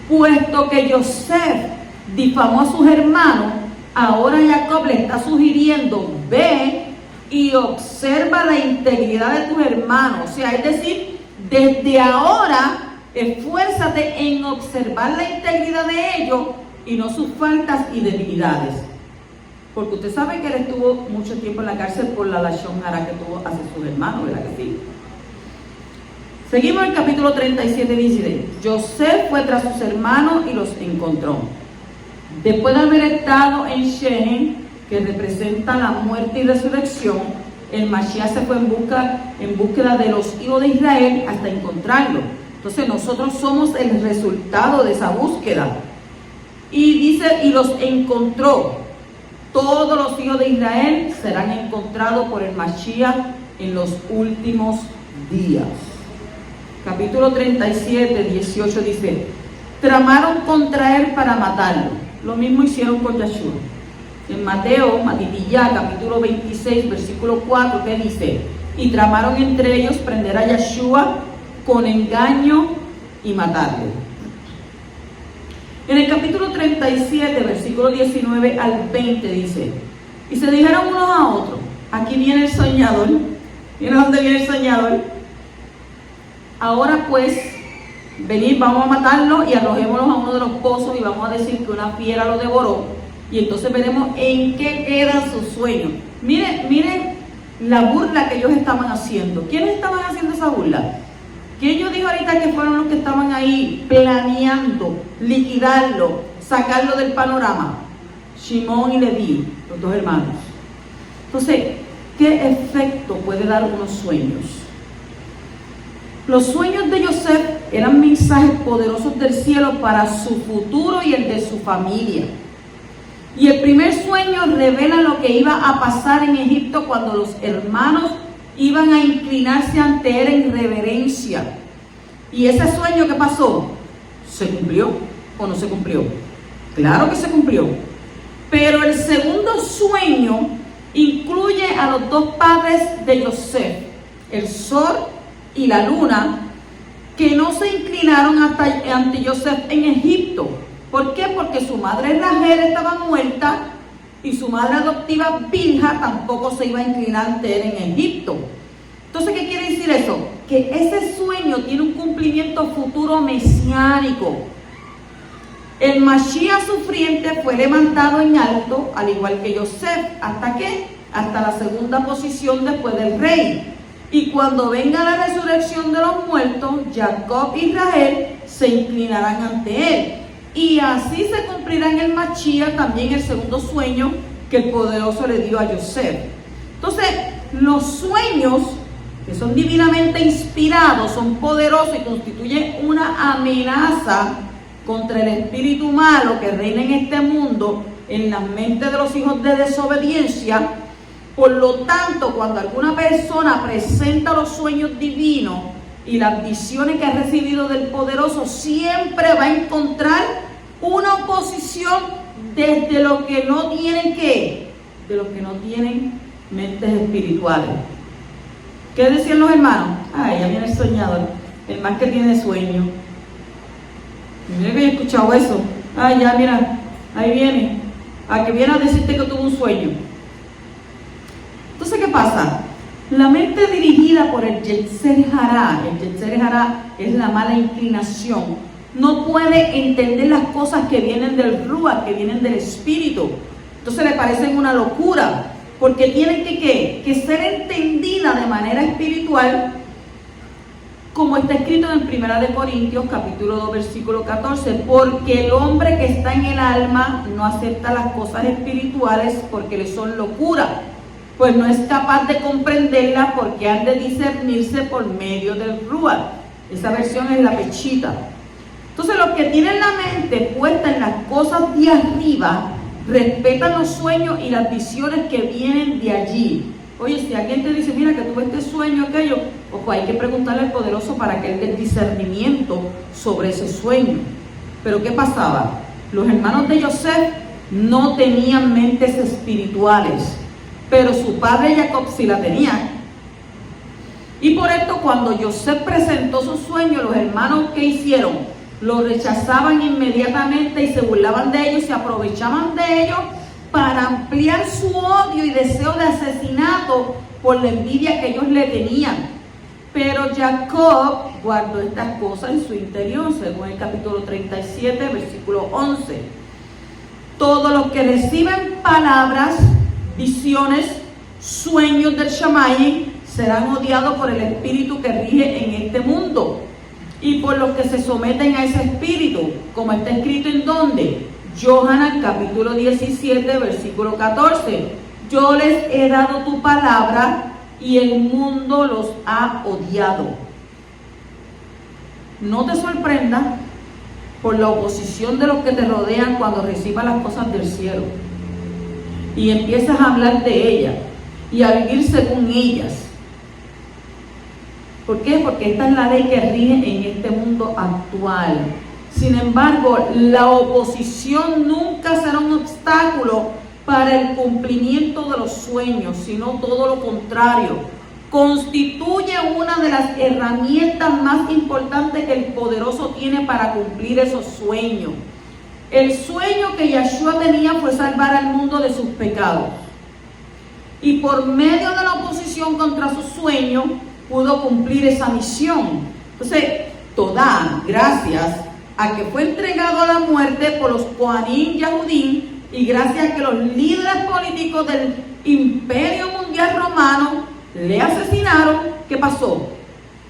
Puesto que Joseph difamó a sus hermanos, ahora Jacob le está sugiriendo, ve y observa la integridad de tus hermanos. O sea, es decir, desde ahora esfuérzate en observar la integridad de ellos y no sus faltas y debilidades. Porque usted sabe que él estuvo mucho tiempo en la cárcel por la lashon hara que tuvo hacia sus hermanos, ¿verdad que sí? Seguimos el capítulo 37, dice: José fue tras sus hermanos y los encontró. Después de haber estado en Shechem, que representa la muerte y resurrección, el Mashiach se fue en búsqueda de los hijos de Israel hasta encontrarlo. Entonces nosotros somos el resultado de esa búsqueda. Y dice, y los encontró. Todos los hijos de Israel serán encontrados por el Mashiach en los últimos días. Capítulo 37, 18 dice: tramaron contra él para matarlo. Lo mismo hicieron con Yeshua. En Mateo, Matitillá, capítulo 26, versículo 4, que dice: y tramaron entre ellos prender a Yeshua con engaño y matarle. En el capítulo 37, versículo 19 al 20 dice: y se dijeron unos a otros, aquí viene el soñador. ¿Viene dónde viene el soñador? Ahora pues, venid, vamos a matarlo y arrojémonos a uno de los pozos y vamos a decir que una fiera lo devoró. Y entonces veremos en qué quedan sus sueños. Miren la burla que ellos estaban haciendo. ¿Quiénes estaban haciendo esa burla? ¿Quién yo digo ahorita que fueron los que estaban ahí planeando liquidarlo, sacarlo del panorama? Shimón y Leví, los dos hermanos. Entonces, ¿qué efecto puede dar unos sueños? Los sueños de Joseph eran mensajes poderosos del cielo para su futuro y el de su familia. Y el primer sueño revela lo que iba a pasar en Egipto cuando los hermanos iban a inclinarse ante él en reverencia. ¿Y ese sueño qué pasó? ¿Se cumplió o no se cumplió? Claro que se cumplió. Pero el segundo sueño incluye a los dos padres de Joseph, el sol y la luna, que no se inclinaron ante Joseph en Egipto. ¿Por qué? Porque su madre Rachel estaba muerta y su madre adoptiva Bilha tampoco se iba a inclinar ante él en Egipto. Entonces, ¿qué quiere decir eso? Que ese sueño tiene un cumplimiento futuro mesiánico. El Mashiach sufriente fue levantado en alto, al igual que Joseph. ¿Hasta qué? Hasta la segunda posición después del rey. Y cuando venga la resurrección de los muertos, Jacob y Israel se inclinarán ante él. Y así se cumplirá en el Mashiach también el segundo sueño que el poderoso le dio a Joseph. Entonces, los sueños que son divinamente inspirados son poderosos y constituyen una amenaza contra el espíritu malo que reina en este mundo en las mentes de los hijos de desobediencia. Por lo tanto, cuando alguna persona presenta los sueños divinos y las visiones que ha recibido del poderoso, siempre va a encontrar una oposición desde los que no tienen ¿qué? De los que no tienen mentes espirituales. ¿Qué decían los hermanos? Ah, ya viene el soñador, el más que tiene sueño. Mira que he escuchado eso. Ah, ya mira, ahí viene, a que viene a decirte que tuvo un sueño. Entonces, ¿qué pasa? La mente dirigida por el Yetzer Hará es la mala inclinación, no puede entender las cosas que vienen del Ruach, que vienen del Espíritu. Entonces le parecen una locura, porque tienen que ser entendidas de manera espiritual, como está escrito en 1 Corintios capítulo 2 versículo 14, porque el hombre que está en el alma no acepta las cosas espirituales porque le son locura, pues no es capaz de comprenderlas porque han de discernirse por medio del Ruach. Esa versión es la Pechita. Entonces los que tienen la mente puesta en las cosas de arriba respetan los sueños y las visiones que vienen de allí. Oye, si alguien te dice, mira que tuve este sueño, aquello, pues hay que preguntarle al poderoso para que él dé discernimiento sobre ese sueño. Pero ¿qué pasaba? Los hermanos de Yosef no tenían mentes espirituales, pero su padre Jacob sí la tenía. Y por esto, cuando Yosef presentó su sueño, los hermanos, ¿qué hicieron? Lo rechazaban inmediatamente y se burlaban de ellos, se aprovechaban de ellos para ampliar su odio y deseo de asesinato por la envidia que ellos le tenían. Pero Jacob guardó estas cosas en su interior, según el capítulo 37, versículo 11. Todos los que reciben palabras, visiones, sueños del Shammai serán odiados por el espíritu que rige en este mundo y por los que se someten a ese espíritu, como está escrito en donde Yohanan capítulo 17 versículo 14. Yo les he dado tu palabra y el mundo los ha odiado. No te sorprendas por la oposición de los que te rodean cuando recibas las cosas del cielo y empiezas a hablar de ellas y a vivir según ellas. ¿Por qué? Porque esta es la ley que rige en este mundo actual. Sin embargo, la oposición nunca será un obstáculo para el cumplimiento de los sueños, sino todo lo contrario. Constituye una de las herramientas más importantes que el poderoso tiene para cumplir esos sueños. El sueño que Yahshua tenía fue salvar al mundo de sus pecados. Y por medio de la oposición contra su sueño, pudo cumplir esa misión. Entonces, toda gracias a que fue entregado a la muerte por los Kohanim Yahudim y gracias a que los líderes políticos del Imperio Mundial Romano le asesinaron, ¿qué pasó?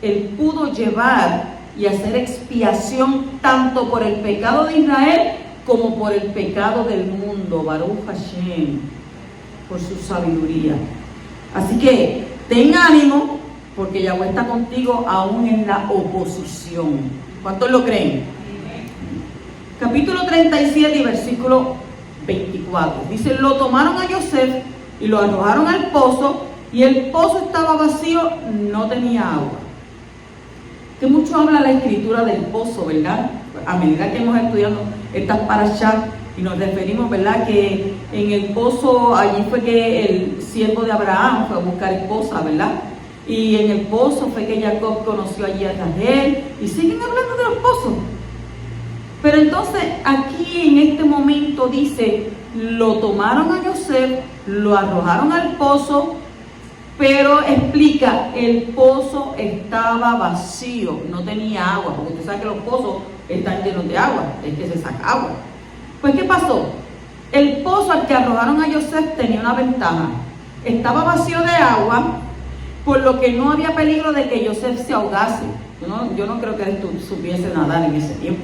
Él pudo llevar y hacer expiación tanto por el pecado de Israel como por el pecado del mundo. Baruch Hashem, por su sabiduría. Así que ten ánimo, porque Yahweh está contigo aún en la oposición. ¿Cuántos lo creen? Capítulo 37 y versículo 24. Dice, lo tomaron a Yosef y lo arrojaron al pozo, y el pozo estaba vacío, no tenía agua. Que mucho habla la escritura del pozo, ¿verdad? A medida que hemos estudiado estas parashas y nos referimos, ¿verdad? Que en el pozo, allí fue que el siervo de Abraham fue a buscar esposa, ¿verdad? Y en el pozo fue que Jacob conoció allí a Rahel, y siguen hablando de los pozos. Pero entonces aquí en este momento dice, lo tomaron a Yosef, lo arrojaron al pozo, pero explica, el pozo estaba vacío, no tenía agua, porque usted sabe que los pozos están llenos de agua, es que se saca agua. Pues ¿qué pasó? El pozo al que arrojaron a Yosef tenía una ventaja, estaba vacío de agua, por lo que no había peligro de que Yosef se ahogase. Yo no creo que él supiese nadar en ese tiempo.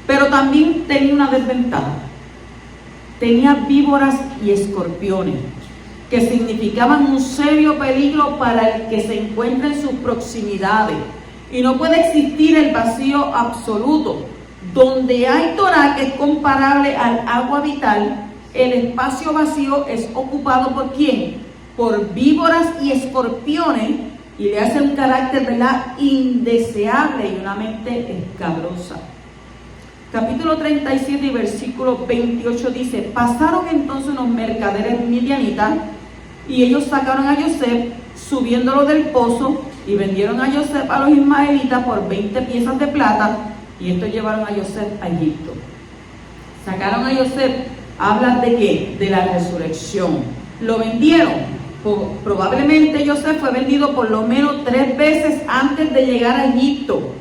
Pero también tenía una desventaja. Tenía víboras y escorpiones, que significaban un serio peligro para el que se encuentra en sus proximidades. Y no puede existir el vacío absoluto. Donde hay Torah, que es comparable al agua vital, el espacio vacío es ocupado ¿por quién? Por víboras y escorpiones, y le hace un carácter, ¿verdad?, indeseable y una mente escabrosa. Capítulo 37 y versículo 28 dice, pasaron entonces unos mercaderes midianitas, y ellos sacaron a Yosef, subiéndolo del pozo, y vendieron a Yosef a los ismaelitas por 20 piezas de plata, y estos llevaron a Yosef a Egipto. Sacaron a Yosef, habla de qué? De la resurrección. Lo vendieron. Probablemente José fue vendido por lo menos 3 veces antes de llegar a Egipto.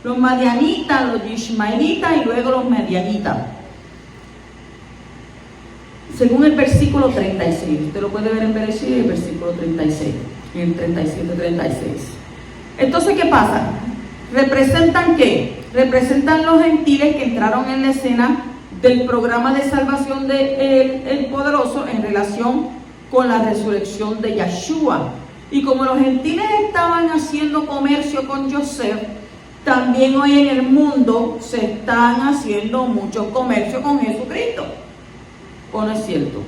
Los madianitas, los ismaelitas y luego los madianitas. Según el versículo 36, usted lo puede ver en Bereshit, el versículo 36, en el 37-36. Entonces, ¿qué pasa? ¿Representan qué? Representan los gentiles que entraron en la escena del programa de salvación de el Poderoso en relación con la resurrección de Yeshua. Y como los gentiles estaban haciendo comercio con Joseph, también hoy en el mundo se están haciendo mucho comercio con Jesucristo. ¿O no es cierto?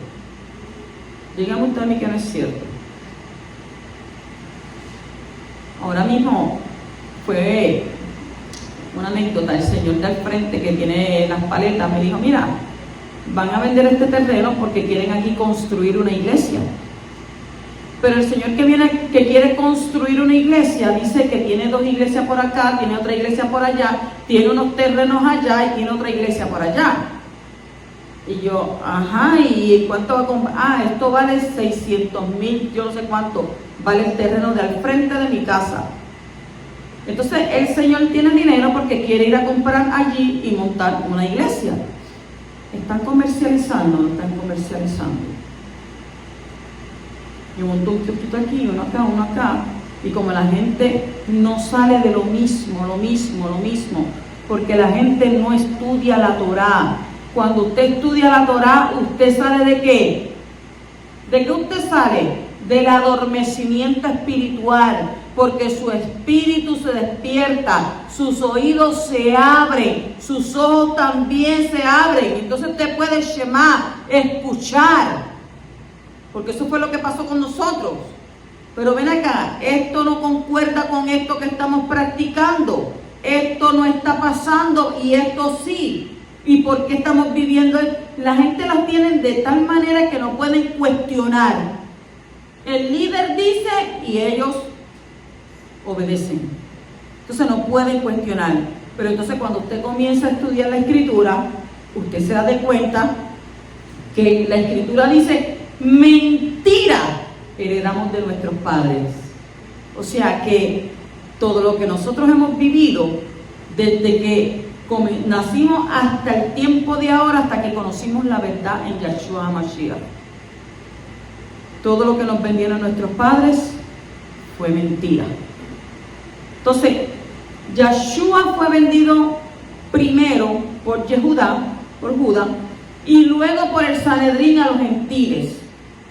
Dígame usted a mí que no es cierto. Ahora mismo fue una anécdota, el señor del frente que tiene las paletas me dijo, mira, van a vender este terreno porque quieren aquí construir una iglesia. Pero el señor que quiere construir una iglesia dice que tiene 2 iglesias por acá, tiene otra iglesia por allá, tiene unos terrenos allá y tiene otra iglesia por allá. Y yo, ajá, ¿y cuánto va a comprar? Ah, esto vale 600,000, yo no sé cuánto vale el terreno de al frente de mi casa. Entonces el señor tiene dinero porque quiere ir a comprar allí y montar una iglesia. ¿Están comercializando o no están comercializando? Y montó un chiquito aquí, uno acá, y como la gente no sale de lo mismo, porque la gente no estudia la Torá. Cuando usted estudia la Torá, ¿usted sale de qué? ¿De qué usted sale? Del adormecimiento espiritual, porque su espíritu se despierta, sus oídos se abren, sus ojos también se abren. Entonces usted puede shema, escuchar, porque eso fue lo que pasó con nosotros. Pero ven acá, esto no concuerda con esto que estamos practicando, esto no está pasando y esto sí. ¿Y por qué estamos viviendo? La gente las tiene de tal manera que no pueden cuestionar. El líder dice y ellos obedecen. Entonces no pueden cuestionar. Pero entonces cuando usted comienza a estudiar la Escritura, usted se da de cuenta que la Escritura dice, mentira heredamos de nuestros padres. O sea que todo lo que nosotros hemos vivido desde que nacimos hasta el tiempo de ahora, hasta que conocimos la verdad en Yeshua HaMashiach. Todo lo que nos vendieron nuestros padres fue mentira. Entonces, Yeshua fue vendido primero por Judá, y luego por el Sanedrín a los gentiles.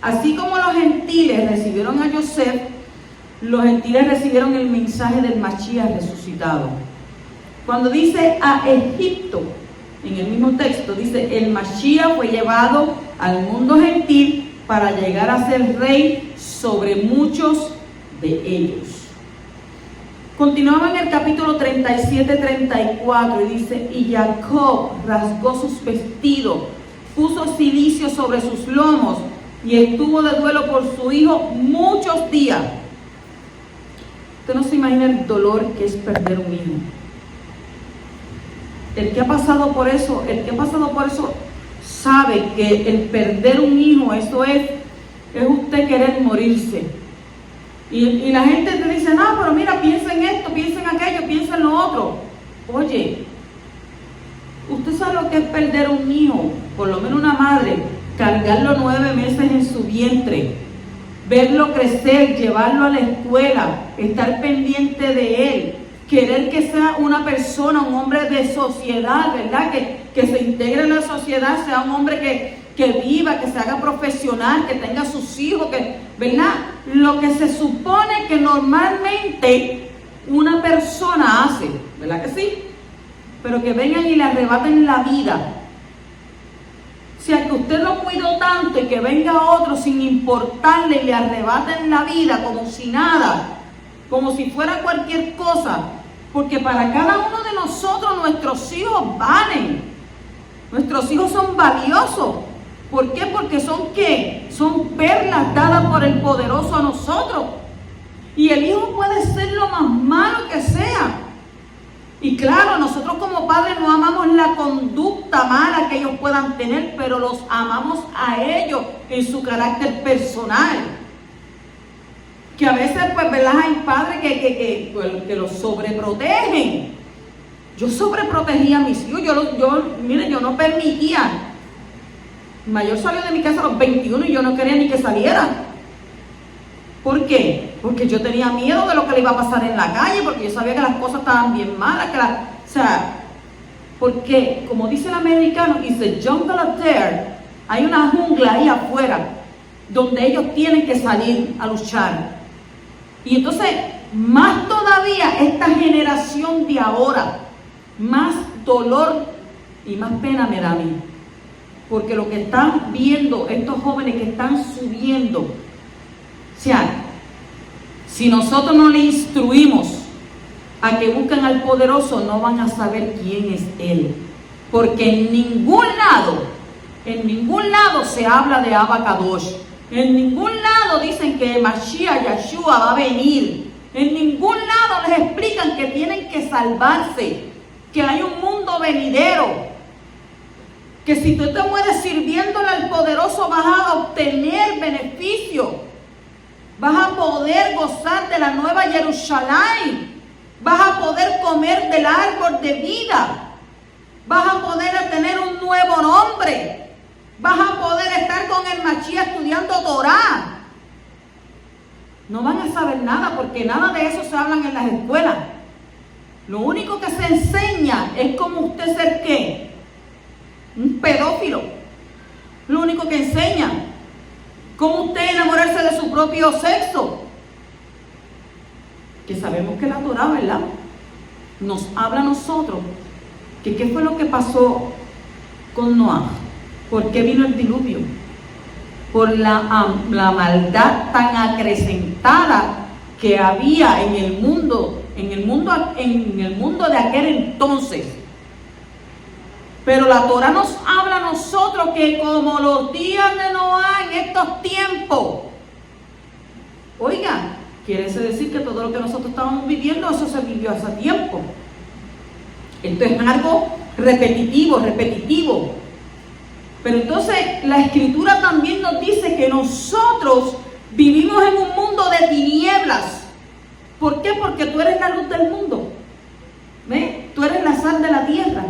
Así como los gentiles recibieron a Joseph, los gentiles recibieron el mensaje del Mashiach resucitado. Cuando dice a Egipto, en el mismo texto, dice, el Mashiach fue llevado al mundo gentil para llegar a ser rey sobre muchos de ellos. Continuaba en el capítulo 37-34 y dice, y Jacob rasgó sus vestidos, puso cilicio sobre sus lomos y estuvo de duelo por su hijo muchos días. Usted no se imagina el dolor que es perder un hijo. El que ha pasado por eso sabe que el perder un hijo, eso es usted querer morirse. Y la gente te dice, no, pero mira, piensa en esto, piensa en aquello, piensa en lo otro. Oye, usted sabe lo que es perder un hijo, por lo menos una madre, cargarlo 9 meses en su vientre, verlo crecer, llevarlo a la escuela, estar pendiente de él, querer que sea una persona, un hombre de sociedad, ¿verdad? Que se integre en la sociedad, sea un hombre que viva, que se haga profesional, que tenga sus hijos, ¿verdad? Lo que se supone que normalmente una persona hace, ¿verdad que sí? Pero que vengan y le arrebaten la vida. O sea, que usted lo cuidó tanto y que venga otro sin importarle y le arrebaten la vida como si nada, como si fuera cualquier cosa. Porque para cada uno de nosotros nuestros hijos valen. Nuestros hijos son valiosos. ¿Por qué? Porque son ¿qué? Son perlas dadas por el Poderoso a nosotros. Y el hijo puede ser lo más malo que sea. Y claro, nosotros como padres no amamos la conducta mala que ellos puedan tener, pero los amamos a ellos en su carácter personal. que a veces, pues, ¿verdad? Hay padres que los sobreprotegen. Yo sobreprotegía a mis hijos, miren, yo no permitía. Mi mayor salió de mi casa a los 21 y yo no quería ni que saliera. ¿Por qué? Porque yo tenía miedo de lo que le iba a pasar en la calle, porque yo sabía que las cosas estaban bien malas, porque, como dice el americano, it's a jungle out there. Hay una jungla ahí afuera, donde ellos tienen que salir a luchar. Y entonces, más todavía, esta generación de ahora, más dolor y más pena me da a mí. Porque lo que están viendo estos jóvenes que están subiendo, o sea, si nosotros no le instruimos a que busquen al poderoso, no van a saber quién es Él. Porque en ningún lado se habla de Abba Kadosh. En ningún lado dicen que Mashiach, Yeshua, va a venir. En ningún lado les explican que tienen que salvarse, que hay un mundo venidero, que si tú te mueres sirviéndole al poderoso vas a obtener beneficio, vas a poder gozar de la nueva Jerusalén, vas a poder comer del árbol de vida, vas a poder tener un nuevo nombre, vas a poder estar con el Mashiach estudiando Torah. No van a saber nada porque nada de eso se hablan en las escuelas. Lo único que se enseña es cómo usted ser ¿qué? Un pedófilo. Lo único que enseña. Cómo usted enamorarse de su propio sexo. Que sabemos que la Torah, ¿verdad? Nos habla a nosotros que qué fue lo que pasó con Noah. ¿Por qué vino el diluvio? Por la maldad tan acrecentada que había en el mundo de aquel entonces. Pero la Torah nos habla a nosotros que como los días de Noah en estos tiempos, oiga, quiere decir que todo lo que nosotros estábamos viviendo, eso se vivió hace tiempo. Esto es algo repetitivo. Pero entonces la Escritura también nos dice que nosotros vivimos en un mundo de tinieblas. ¿Por qué? Porque tú eres la luz del mundo. ¿Ves? Tú eres la sal de la tierra.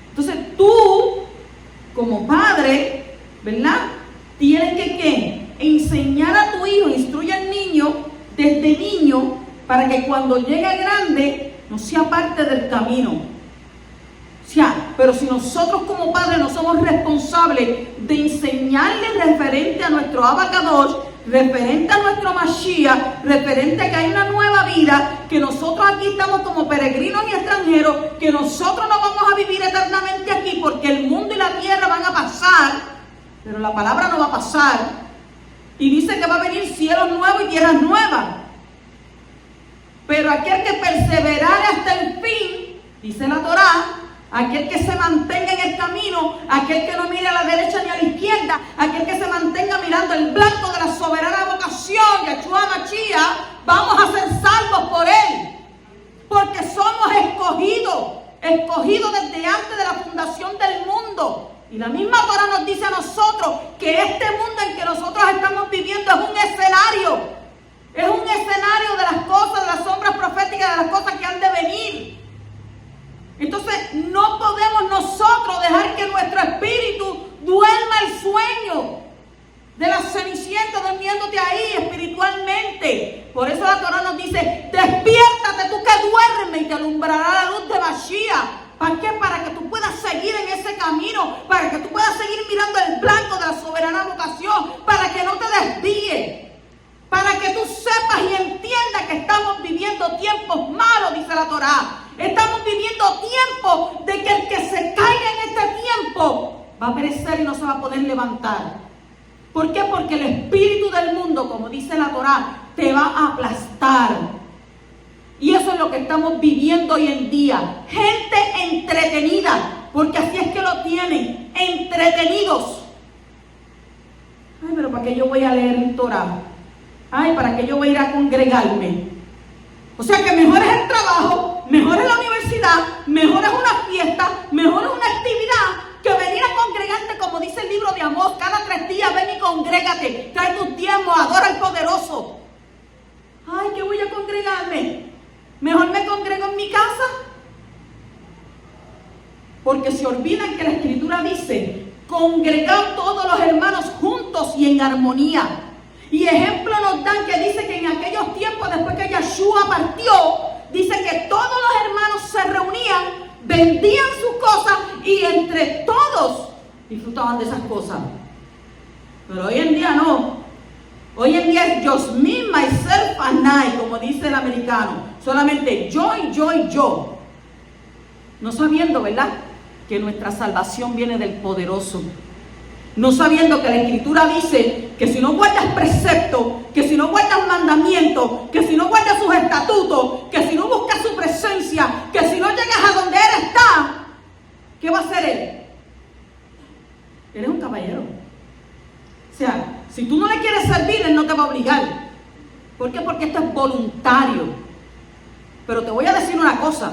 Entonces tú, como padre, ¿verdad? Tienes que ¿qué? Enseñar a tu hijo, instruye al niño desde niño para que cuando llegue grande no sea parte del camino. O sea, pero si nosotros como padres no somos responsables de enseñarle referente a nuestro Abba Kadosh, referente a nuestro Mashiach, referente a que hay una nueva vida, que nosotros aquí estamos como peregrinos y extranjeros, que nosotros no vamos a vivir eternamente aquí porque el mundo y la tierra van a pasar, pero la palabra no va a pasar. Y dice que va a venir cielos nuevos y tierras nuevas. Pero aquel que perseverare hasta el fin, dice la Torá, aquel que se mantenga en el camino, aquel que no mire a la derecha ni a la izquierda, aquel que se mantenga mirando el blanco de la soberana vocación, Yeshua Mashiach, vamos a ser salvos por Él. Porque somos escogidos desde antes de la fundación del mundo. Y la misma Torah nos dice a nosotros que este mundo en que nosotros estamos viviendo es un escenario. Es un escenario de las cosas, de las sombras proféticas, de las cosas que han de venir. Entonces no podemos nosotros dejar que nuestro espíritu duerma el sueño de la cenicienta durmiéndote ahí espiritualmente. Por eso la Torah nos dice, despiértate tú que duermes y te alumbrará la luz de Mashiach. ¿Para qué? Para que tú puedas seguir en ese camino, para que tú puedas seguir mirando el blanco de la soberana vocación, para que no te desvíes, para que tú sepas y entiendas que estamos viviendo tiempos malos, dice la Torah. Estamos viviendo tiempos de que el que se caiga en este tiempo va a perecer y no se va a poder levantar. ¿Por qué? Porque el espíritu del mundo, como dice la Torá, te va a aplastar. Y eso es lo que estamos viviendo hoy en día. Gente entretenida, porque así es que lo tienen, entretenidos. Ay, pero ¿para qué yo voy a leer el Torá? Ay, ¿para qué yo voy a ir a congregarme? O sea que mejor es el trabajo, mejor es la universidad, mejor es una fiesta, mejor es una actividad que venir a congregarte, como dice el libro de Amós, cada 3 días ven y congrégate, trae tus diezmos, adora al poderoso. Ay, ¿qué voy a congregarme? Mejor me congrego en mi casa. Porque se olvidan que la Escritura dice, congregar todos los hermanos juntos y en armonía. Y ejemplo nos dan que dice que en aquellos tiempos, después que Yeshua partió, dice que todos los hermanos se reunían, vendían sus cosas y entre todos disfrutaban de esas cosas. Pero hoy en día no. Hoy en día es just me, myself and I, como dice el americano. Solamente yo y yo y yo. No sabiendo, ¿verdad?, que nuestra salvación viene del poderoso. No sabiendo que la Escritura dice que si no guardas preceptos, que si no guardas mandamientos, que si no guardas sus estatutos, que si no buscas su presencia, que si no llegas a donde Él está, ¿qué va a hacer Él? Él es un caballero. O sea, si tú no le quieres servir, Él no te va a obligar. ¿Por qué? Porque esto es voluntario. Pero te voy a decir una cosa.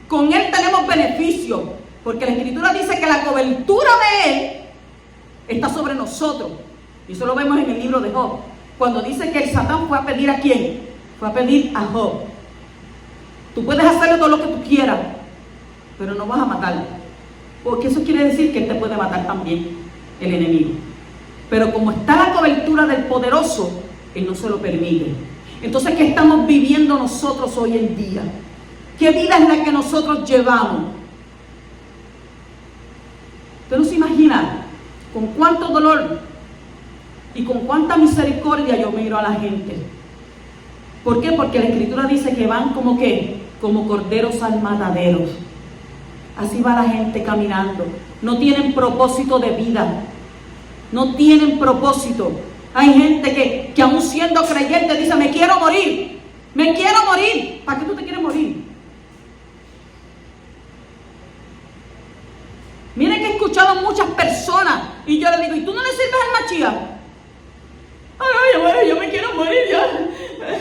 Con Él tenemos beneficio. Porque la Escritura dice que la cobertura de Él está sobre nosotros. Y eso lo vemos en el libro de Job. Cuando dice que el Satán fue a pedir ¿a quién? Fue a pedir a Job. Tú puedes hacerle todo lo que tú quieras, pero no vas a matarlo. Porque eso quiere decir que Él te puede matar también, el enemigo. Pero como está la cobertura del poderoso, Él no se lo permite. Entonces, ¿qué estamos viviendo nosotros hoy en día? ¿Qué vida es la que nosotros llevamos? Usted no se imagina con cuánto dolor y con cuánta misericordia yo miro a la gente. ¿Por qué? Porque la Escritura dice que van como ¿qué? Como corderos al matadero. Así va la gente caminando. No tienen propósito de vida. No tienen propósito. Hay gente que aún siendo creyente dice, me quiero morir. Me quiero morir. ¿Para qué tú te quieres morir? Miren que he escuchado a muchas personas y yo les digo, ¿y tú no le sirves al Mashiach? Ay, bueno, yo me quiero morir ya.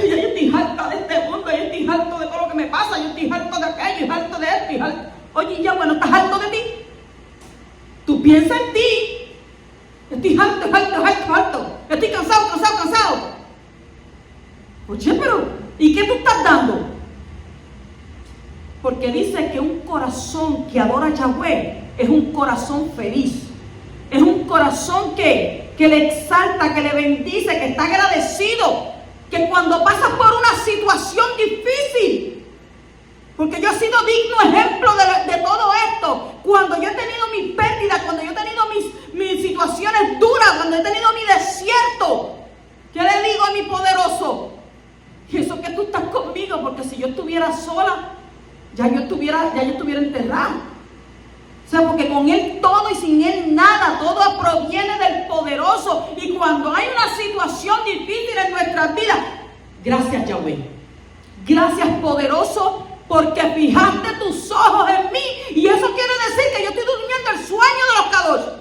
Yo estoy harta de este mundo, yo estoy harto de todo lo que me pasa, yo estoy harto de aquello, estoy harto de esto, harto. Oye, ya bueno, ¿estás harto de ti? Tú piensas en ti. Estoy harto. Estoy cansado. Oye, pero, ¿y qué tú estás dando? Porque dice que un corazón que adora a Yahweh es un corazón feliz. Es un corazón que le exalta, que le bendice, que está agradecido. Que cuando pasas por una situación difícil, porque yo he sido digno ejemplo de todo esto. Cuando yo he tenido mis pérdidas, cuando yo he tenido mis situaciones duras, cuando he tenido mi desierto, ¿qué le digo a mi poderoso? Eso que tú estás conmigo, porque si yo estuviera sola, ya yo estuviera enterrada. O sea, porque con Él todo y sin Él nada, todo proviene del poderoso. Y cuando hay una situación difícil en nuestras vidas, gracias Yahweh, gracias poderoso, porque fijaste tus ojos en mí. Y eso quiere decir que yo estoy durmiendo el sueño de los Kadosh.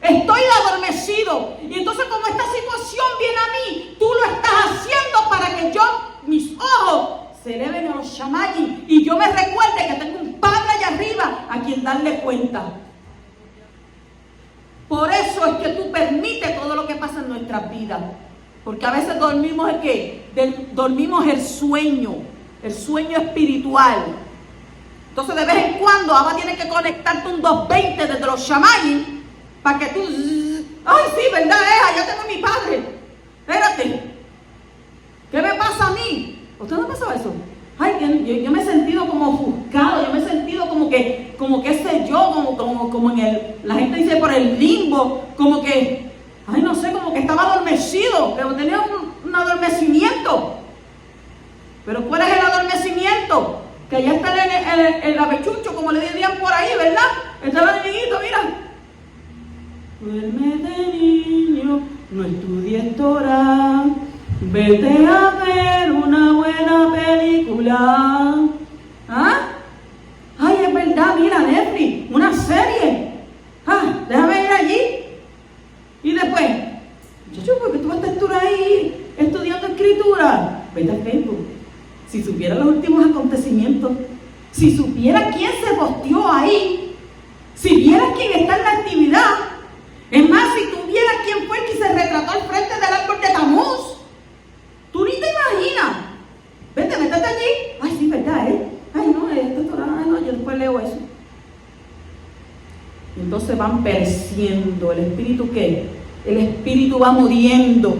Estoy adormecido. Y entonces como esta situación viene a mí, tú lo estás haciendo para que mis ojos se eleven a los Shamayim y yo me recuerde que tengo un Padre allá arriba a quien darle cuenta. Por eso es que tú permites todo lo que pasa en nuestras vidas. Porque a veces dormimos el ¿qué? Dormimos el sueño espiritual. Entonces de vez en cuando Abba tiene que conectarte un 220 desde los Shamayim para que tú, ay sí, verdad es, allá tengo a mi Padre. Espérate, ¿qué me pasa a mí? ¿Usted no pensó eso? Ay, yo me he sentido como ofuscado, yo me he sentido como que sé yo, como en la gente dice por el limbo, como que, ay no sé, como que estaba adormecido, que tenía un adormecimiento. Pero ¿cuál es el adormecimiento? Que allá está el avechucho, como le dirían por ahí, ¿verdad? Está el amiguito, mira. Duérmete niño, no estudies Torah. Vete a ver una buena película. ¿Ah? Ay, es verdad, mira, Netflix, una serie. Déjame ir allí. Y después, muchacho, ¿por qué tú vas a estar ahí estudiando escritura? Vete a Facebook. Si supiera los últimos acontecimientos, si supiera quién se posteó ahí, si vieras quién está en la actividad, es más, si tú vieras quién fue el que se retrató al frente del árbol de Tamuz. aquí? Ay, sí, ¿verdad? Ay, no, ay, no, yo después leo eso. Y entonces van pereciendo. ¿El espíritu qué? El espíritu va muriendo.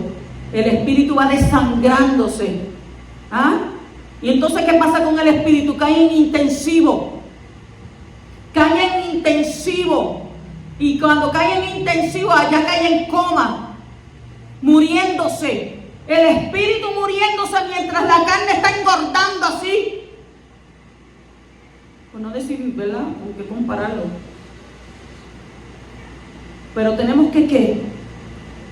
El espíritu va desangrándose. ¿Ah? Y entonces, ¿qué pasa con el espíritu? Cae en intensivo. Cae en intensivo. Y cuando cae en intensivo, allá cae en coma. Muriéndose. El espíritu muriéndose mientras la carne está engordando así. Por no decir, ¿verdad? Hay que compararlo. Pero tenemos que ¿qué?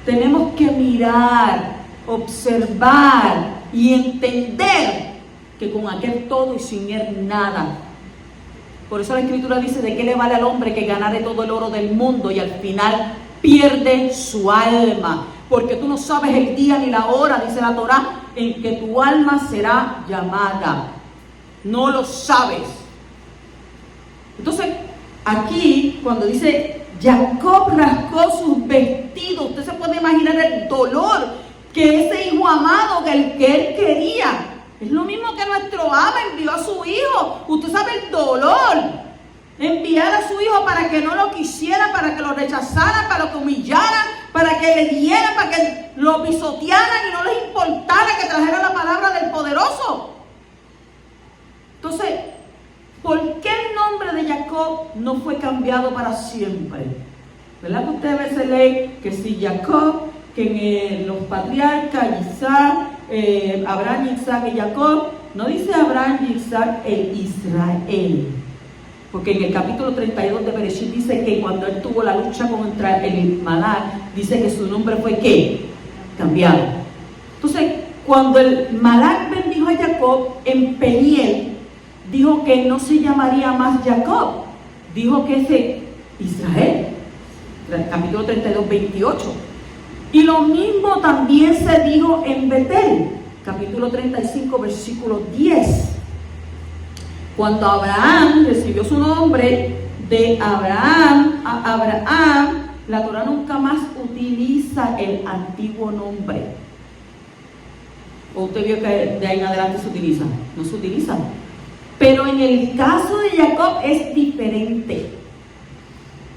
Tenemos que mirar, observar y entender que con aquel todo y sin él nada. Por eso la Escritura dice: ¿de qué le vale al hombre que ganare todo el oro del mundo y al final pierde su alma? Porque tú no sabes el día ni la hora, dice la Torá, en que tu alma será llamada. No lo sabes. Entonces, aquí, cuando dice Jacob rascó sus vestidos, usted se puede imaginar el dolor que ese hijo amado, que él quería. Es lo mismo que nuestro Abba envió a su hijo. Usted sabe el dolor. Enviar a su hijo para que no lo quisiera, para que lo rechazara, para que lo humillaran, para que le dieran, para que lo pisotearan y no les importara que trajera la palabra del poderoso. Entonces, ¿por qué el nombre de Jacob no fue cambiado para siempre? ¿Verdad que usted a veces lee que si Jacob, que en los patriarcas, Isaac, Abraham, Isaac y Jacob, no dice Abraham y Isaac e Israel? Porque en el capítulo 32 de Bereshit dice que cuando él tuvo la lucha contra el Malak, dice que su nombre fue ¿qué? Cambiado. Entonces, cuando el Malak bendijo a Jacob en Peniel, dijo que no se llamaría más Jacob, dijo que es Israel. Capítulo 32, 28. Y lo mismo también se dijo en Betel, capítulo 35, versículo 10. Cuando Abraham recibió su nombre de Abraham a Abraham, la Torá nunca más utiliza el antiguo nombre. ¿O usted vio que de ahí en adelante se utiliza? No se utiliza. Pero en el caso de Jacob es diferente.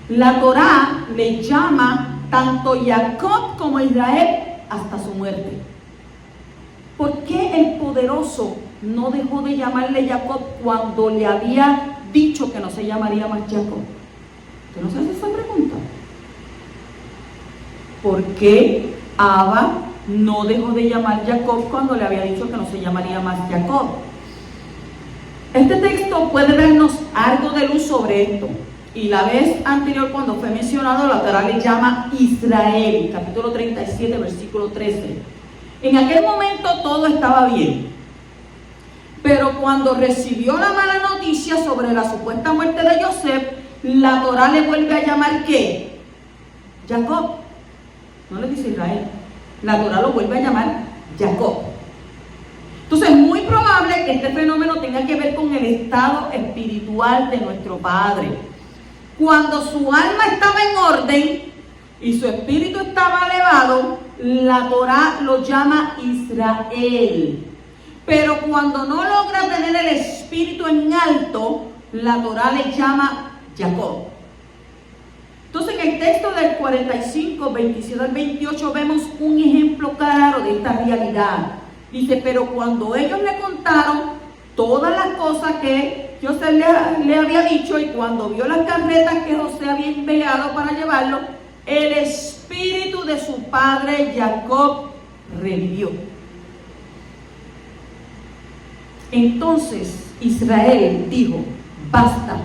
La Torá le llama tanto Jacob como Israel hasta su muerte. ¿Por qué el poderoso no dejó de llamarle Jacob cuando le había dicho que no se llamaría más Jacob? ¿Usted no se hace esa pregunta? ¿Por qué Abba no dejó de llamar Jacob cuando le había dicho que no se llamaría más Jacob? Este texto puede darnos algo de luz sobre esto. Y la vez anterior, cuando fue mencionado, la Torá le llama Israel, capítulo 37, versículo 13. En aquel momento todo estaba bien. Pero cuando recibió la mala noticia sobre la supuesta muerte de Joseph, la Torá le vuelve a llamar ¿qué? Jacob. No le dice Israel. La Torá lo vuelve a llamar Jacob. Entonces es muy probable que este fenómeno tenga que ver con el estado espiritual de nuestro Padre. Cuando su alma estaba en orden y su espíritu estaba elevado, la Torá lo llama Israel. Pero cuando no logra tener el espíritu en alto, la Torá le llama Jacob. Entonces en el texto del 45, 27 al 28 vemos un ejemplo claro de esta realidad. Dice: pero cuando ellos le contaron todas las cosas que José le había dicho, y cuando vio las carretas que José había enviado para llevarlo, el espíritu de su padre Jacob revivió. Entonces Israel dijo: basta,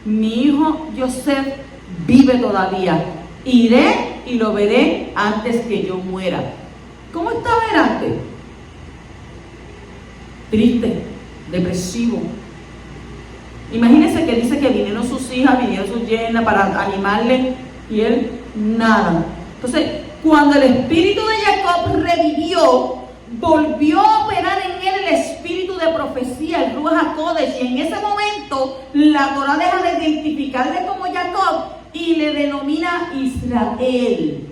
mi hijo José vive todavía, iré y lo veré antes que yo muera. ¿Cómo estaba él antes? Triste, depresivo. Imagínense que dice que vinieron sus hijas, vinieron sus yernas para animarle, y él nada. Entonces, cuando el espíritu de Jacob revivió, volvió a operar en él el espíritu de profecía, el Ruach HaKodesh, y en ese momento la Torá deja de identificarle como Jacob y le denomina Israel.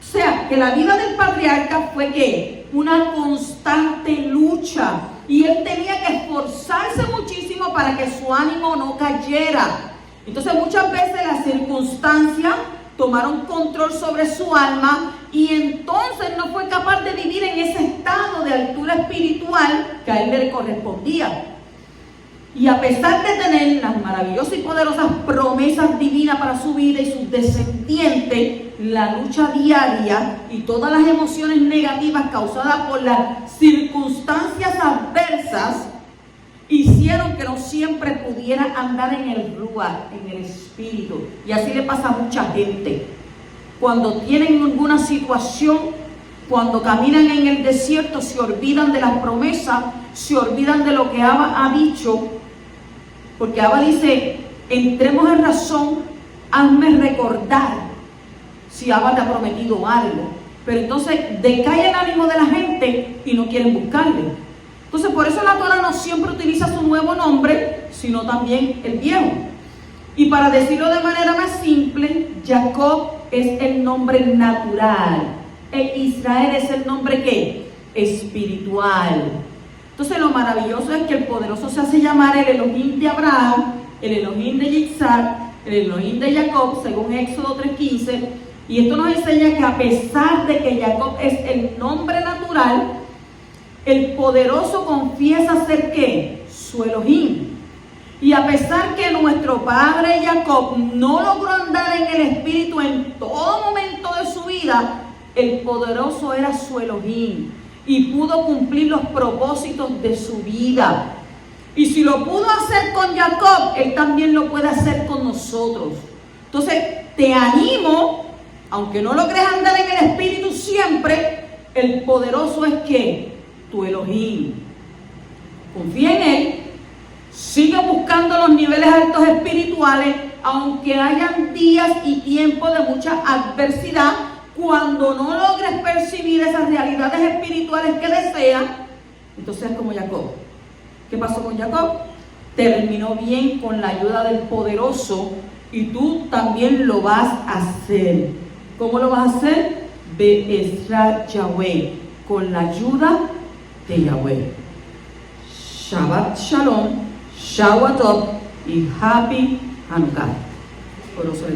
O sea, que la vida del patriarca fue ¿qué? Una constante lucha y él tenía que esforzarse muchísimo para que su ánimo no cayera. Entonces muchas veces las circunstancias tomaron control sobre su alma y entonces no fue capaz de vivir en ese estado de altura espiritual que a él le correspondía. Y a pesar de tener las maravillosas y poderosas promesas divinas para su vida y sus descendientes, la lucha diaria y todas las emociones negativas causadas por las circunstancias adversas hicieron que no siempre pudiera andar en el ruach, en el espíritu. Y así le pasa a mucha gente. Cuando tienen alguna situación, cuando caminan en el desierto, se olvidan de las promesas, se olvidan de lo que Abba ha dicho. Porque Abba dice, entremos en razón, hazme recordar si Abba te ha prometido algo. Pero entonces decae el ánimo de la gente y no quieren buscarle. Entonces por eso la Torah no siempre utiliza su nuevo nombre, sino también el viejo. Y para decirlo de manera más simple, Jacob es el nombre natural. E Israel es el nombre ¿qué? Espiritual. Entonces lo maravilloso es que el poderoso se hace llamar el Elohim de Abraham, el Elohim de Isaac, el Elohim de Jacob, según Éxodo 3:15. Y esto nos enseña que a pesar de que Jacob es el nombre natural, el poderoso confiesa ser ¿qué? Su Elohim. Y a pesar que nuestro padre Jacob no logró andar en el espíritu en todo momento de su vida, el poderoso era su Elohim y pudo cumplir los propósitos de su vida. Y si lo pudo hacer con Jacob, él también lo puede hacer con nosotros. Entonces te animo, aunque no logres andar en el espíritu siempre, el poderoso es ¿qué? Tu Elohim. Confía en él, sigue buscando los niveles altos espirituales, aunque hayan días y tiempos de mucha adversidad. Cuando no logres percibir esas realidades espirituales que deseas, entonces es como Jacob. ¿Qué pasó con Jacob? Terminó bien con la ayuda del poderoso y tú también lo vas a hacer. ¿Cómo lo vas a hacer? Be'ezrat Yahweh, con la ayuda de Yahweh. Shabbat Shalom, Shabbat Tov y Happy Hanukkah. Por eso